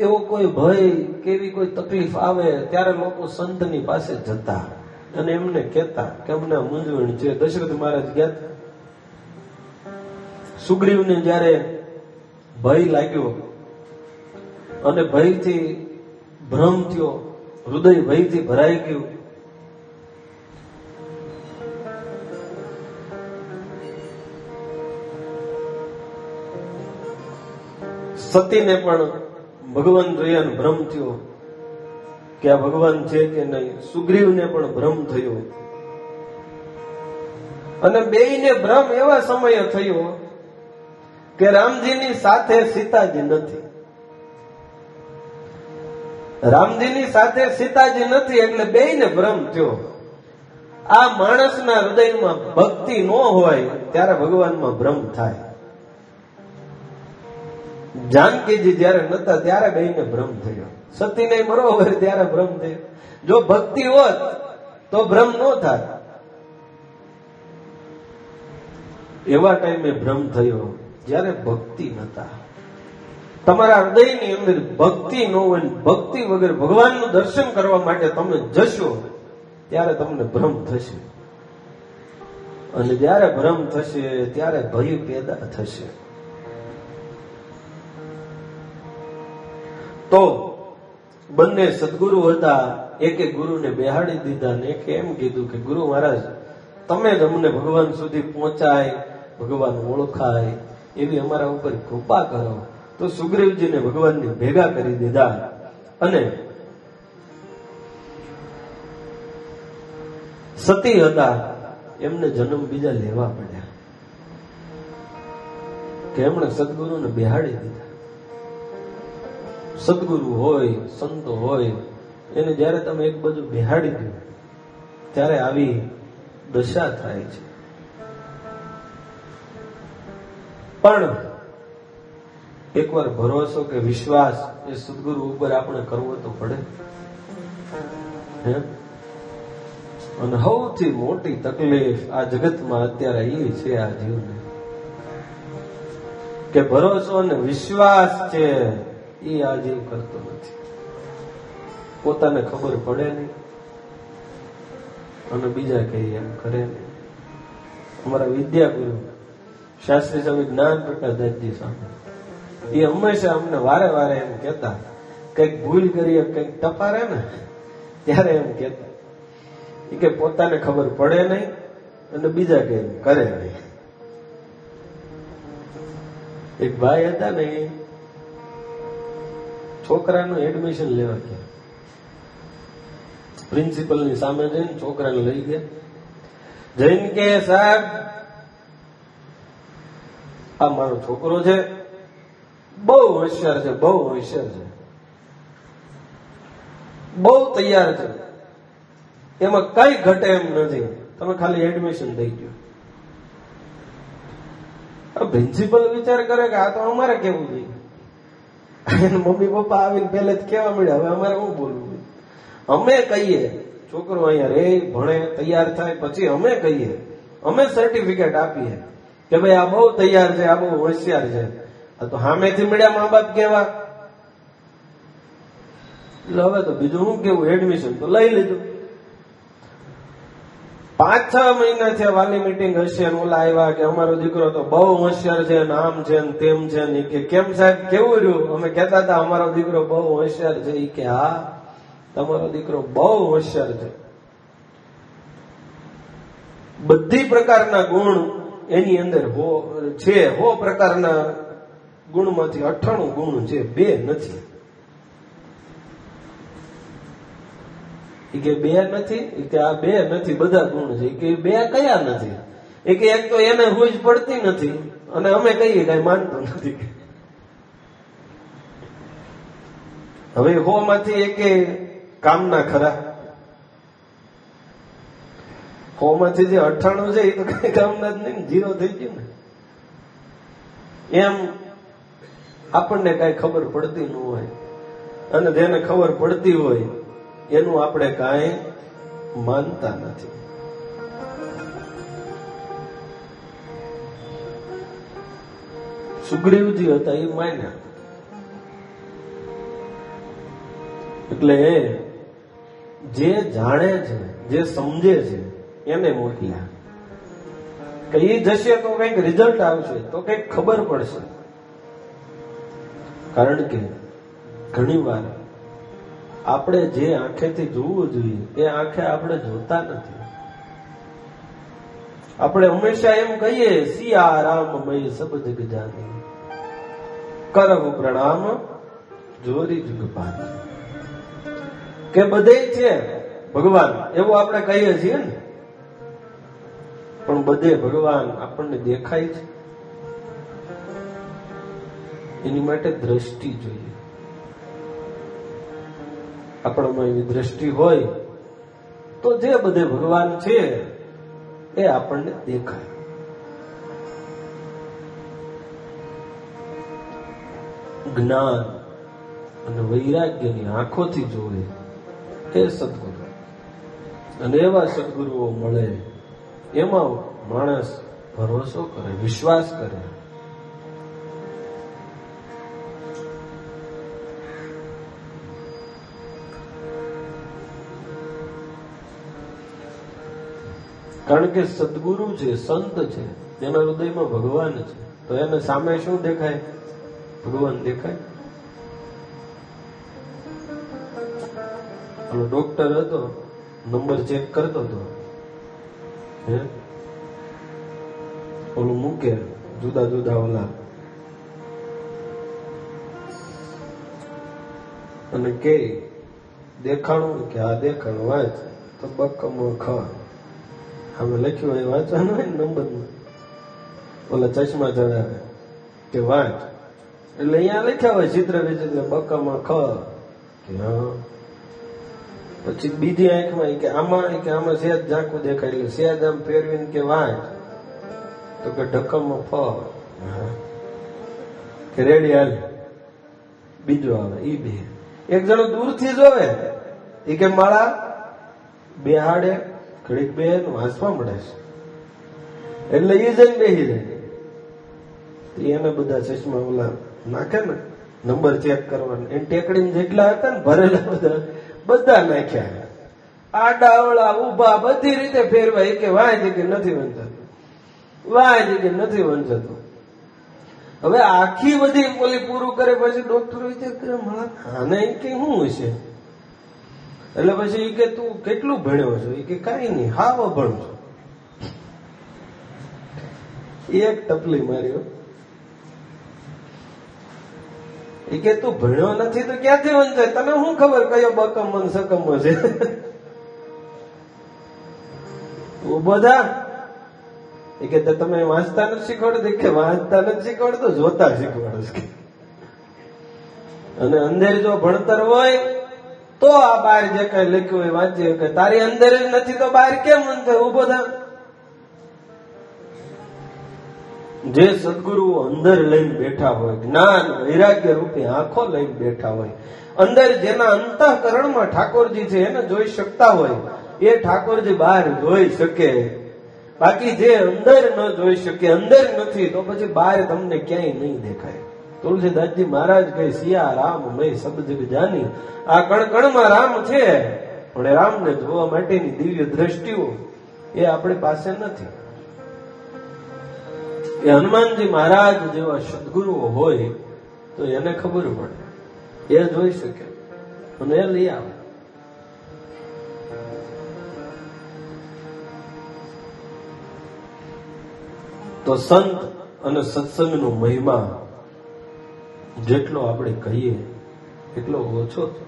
એવો કોઈ ભય કે એવી કોઈ તકલીફ આવે ત્યારે લોકો સંતની પાસે જતા અને એમને કહેતા કે અમને મૂંઝવણ છે. દશરથ મહારાજ ગયા, સુગ્રીવને જયારે ભય લાગ્યો અને ભયથી ભ્રમ થયો, હૃદય ભયથી ભરાઈ ગયું, સતીને પણ ભગવાન જોયા ભ્રમ થયો કે આ ભગવાન છે કે નહીં. સુગ્રીવને પણ ભ્રમ થયો અને બેયને ભ્રમ એવા સમયે થયો કે રામજીની સાથે સીતાજી નથી. રામજીની સાથે સીતાજી નથી એટલે બેયને ભ્રમ થયો. આ માણસના હૃદયમાં ભક્તિ ન હોય ત્યારે ભગવાનમાં ભ્રમ થાય. જાનકીજી જયારે નતા ત્યારે બેયને ભ્રમ થયો. સતીને બરોબર ત્યારે ભ્રમ થયો. જો ભક્તિ હોત તો ભ્રમ ન થાય. એવા ટાઈમે ભ્રમ થયો જયારે ભક્તિ નતા. તમારા હૃદયની અંદર ભક્તિ ન હોય, ભક્તિ વગર ભગવાનનું દર્શન કરવા માટે તમે જશો ત્યારે તમને ભ્રમ થશે, અને જયારે ભ્રમ થશે ત્યારે ભય પેદા થશે. તો બંને સદગુરુ હતા, એકે ગુરુને બેહાડી દીધા ને એકે એમ કીધું કે ગુરુ મહારાજ તમે જ અમને ભગવાન સુધી પહોંચાય, ભગવાન ઓળખાય એવી અમારા ઉપર કૃપા કરો. તો સુગ્રીવજીને ભગવાનને ભેગા કરી દીધા અને સતી હતા એમને જન્મ બીજા લેવા પડ્યા કે એમણે સદગુરુને બેહાડી દીધા. સદગુરુ હોય, સંતો હોય, એને જયારે તમે એક બાજુ બેહાડી દો ત્યારે આવી દશા થાય છે. પણ એકવાર ભરોસો કે વિશ્વાસ એ સદગુરુ ઉપર આપણે કરવો તો પડે. અને સૌથી મોટી તકલીફ આ જગતમાં અત્યારે એ છે આ જીવને, કે ભરોસો અને વિશ્વાસ છે એ આ જીવ કરતો નથી. પોતાને ખબર પડે નહીં, અને બીજા કહીએ એમ કરે નહીં. અમારા વિદ્યાગુરુ શાસ્ત્રી સ્વામી જ્ઞાન પ્રકાશ દાસજી સામે એ હંમેશા અમને વારે વારે એમ કહેતા, કઈક ભૂલ કરીએ કઈક ટપારે ને ત્યારે એમ કહેતા કે પોતાને ખબર પડે નહીં અને બીજા કઈ કરે નહીં. એક ભાઈ હતા ને, એ છોકરાનું એડમિશન લેવા ગયા, પ્રિન્સિપલ ની સામે જઈને છોકરાને લઈ ગયા. જઈને કે સાહેબ આ મારો છોકરો છે, બહુ હોશિયાર છે, બહુ હોશિયાર છે, બહુ તૈયાર છે, એમાં કઈ ઘટે એમ નથી, તમે ખાલી એડમિશન દઈ ગયો. પ્રિન્સિપલ વિચાર કરે કે આ તો અમારે કેવું જોઈએ. મમ્મી પપ્પા આવીને પહેલે જ કેવા મળ્યા, હવે અમારે શું બોલવું? અમે કહીએ છોકરો અહીંયા રે, ભણે, તૈયાર થાય, પછી અમે કહીએ, અમે સર્ટિફિકેટ આપીએ કે ભાઈ આ બહુ તૈયાર છે, આ બહુ હોશિયાર છે. આ તો સામેથી મળ્યા મા બાપ કેવા. એટલે હવે તો બીજું શું કેવું, એડમિશન તો લઈ લીધું. 5-6 મહિના થયા વાલી મીટિંગ હશે, ઓલા આવ્યા કે અમારો દીકરો તો બહુ હોશિયાર છે, આમ છે ને તેમ છે ને. કે કેમ સાહેબ કેવું રહ્યું? અમે કહેતા હતા અમારો દીકરો બહુ હોશિયાર છે. એ કે હા, તમારો દીકરો બહુ હોશિયાર છે, બધી પ્રકારના ગુણ એની અંદર છે. 100 પ્રકારના ગુણમાંથી 98 ગુણ છે, 2 નથી. કે 2 નથી, કે આ 2 નથી, બધા ગુણ છે. કે 2 કયા નથી? એક તો એને રોજ પડતી નથી અને અમે કહીએ કઈ માનતો નથી. હવે 100 માંથી એક કામના ખરા, 100 માંથી જે 98 છે એ તો કઈ કામના જ નહીં, 0 થઈ ગયું ને. એમ આપણને કઈ ખબર પડતી ન હોય અને જેને ખબર પડતી હોય એનું આપણે કાંઈ માનતા નથી. સુગ્રીવજી હતા એ માન્યા. એટલે જે જાણે છે, જે સમજે છે એને મોકલ્યા. કઈ જશે તો કઈક રિઝલ્ટ આવશે, તો કઈક ખબર પડશે. કારણ કે ઘણી વાર આપણે જે આંખેથી જોવું જોઈએ એ આંખે આપણે જોતા નથી. આપણે હંમેશા એમ કહીએ સિયા રામ મય સબ જગ જાની, કરવ પ્રણામ જોરી જુગ પાની. કે બધે છે ભગવાન, એવું આપણે કહીએ છીએ ને, પણ બધે ભગવાન આપણને દેખાય છે. એની માટે દ્રષ્ટિ જોઈએ. આપણામાં એવી દ્રષ્ટિ હોય તો જે બધે ભગવાન છે એ આપણને દેખાય. જ્ઞાન અને વૈરાગ્યની આંખોથી જોવે એ સદગુરુ. અને એવા સદગુરુઓ મળે એમાં માણસ ભરોસો કરે, વિશ્વાસ કરે. કારણ કે સદગુરુ છે, સંત છે, જેના હૃદયમાં ભગવાન છે, તો એને સામે શું દેખાય? ભગવાન દેખાય. ઓલો ડોક્ટર હતો, નંબર ચેક કરતો હતો, ઓલું મૂકે જુદા જુદા ઓલા અને કે દેખાણું કે આ દેખાણું વાંચ તો બકમો ખ હવે લખ્યું હોય વાંચવાનું હોય ને નંબર ઓલા ચશ્મા ચડાવે કે વાંચ, એટલે અહીંયા લખ્યા હોય ચિત્ર વિચિત્ર બકમા ખ કે હા. પછી બીજી આંખમાં કે આમાં સહેજ ઝાંખું દેખાય એટલે સહેજ આમ ફેરવીને કે વાંચ તો કે ઢક્કમમાં ફ કે રેડી હાલ. બીજો આવે ઈ બે. એક જણો દૂરથી જોવે એ કે માળા બેહાડે ઘડીક બે વાંચવા મળે છે એટલે એ જઈને બેસી જાય. એને બધા ચશ્મા ઓલા નાખે ને નંબર ચેક કરવાના, એને ટેકડી જેટલા હતા ને ભરેલા બધા નાખ્યા. આડાવળા ઉભા બધી રીતે ફેરવાય કે વાંચે કે નથી વંચાતું, વાંચે કે નથી વંચાતું. હવે આખી બધી પોલી પૂરું કરે પછી ડોક્ટર વિચાર કરે આને કે શું હશે? એટલે પછી કે તું કેટલું ભણ્યો છો? એ કે કઈ નહીં, હાવ અભણ છો. એક ટપલી માર્યો. એ કે તું ભણ્યો નથી તો ક્યાંથી વંચાય? તને શું ખબર કયો બકમ સકમ છે? બધા એ કે તમે વાંચતા નથી શીખવાડો? કે વાંચતા નથી શીખવાડતો, જોતા શીખવાડો છે. અને અંદર જો ભણતર હોય તો આ બહાર જે કઈ લખ્યું હોય વાંચી કે તારી અંદર જ નથી તો બહાર કેમ વંચાય? ઉભો થા. જે સદગુરુઓ અંદર લઈને બેઠા હોય, જ્ઞાન વૈરાગ્ય રૂપી આંખો લઈને બેઠા હોય, અંદર જેના અંતઃકરણમાં ઠાકોરજી છે એને જોઈ શકતા હોય, એ ઠાકોરજી બહાર જોઈ શકે. બાકી જે અંદર ન જોઈ શકે, અંદર નથી, તો પછી બહાર તમને ક્યાંય નહીં દેખાય. તુલસીદાસજી મહારાજ કહે સિયા રામ મય સબ જગ જાની. આ કણ કણમાં રામ છે, પણ રામને જોવા માટેની દિવ્ય દ્રષ્ટિઓ એ આપણી પાસે નથી. એ હનુમાનજી મહારાજ જેવા સદગુરુઓ હોય તો એને ખબર પડે, એ જોઈ શકે અને એ લઈ આવે. તો સંત અને સત્સંગનો મહિમા જેટલો આપણે કહીએ એટલો ઓછો છે.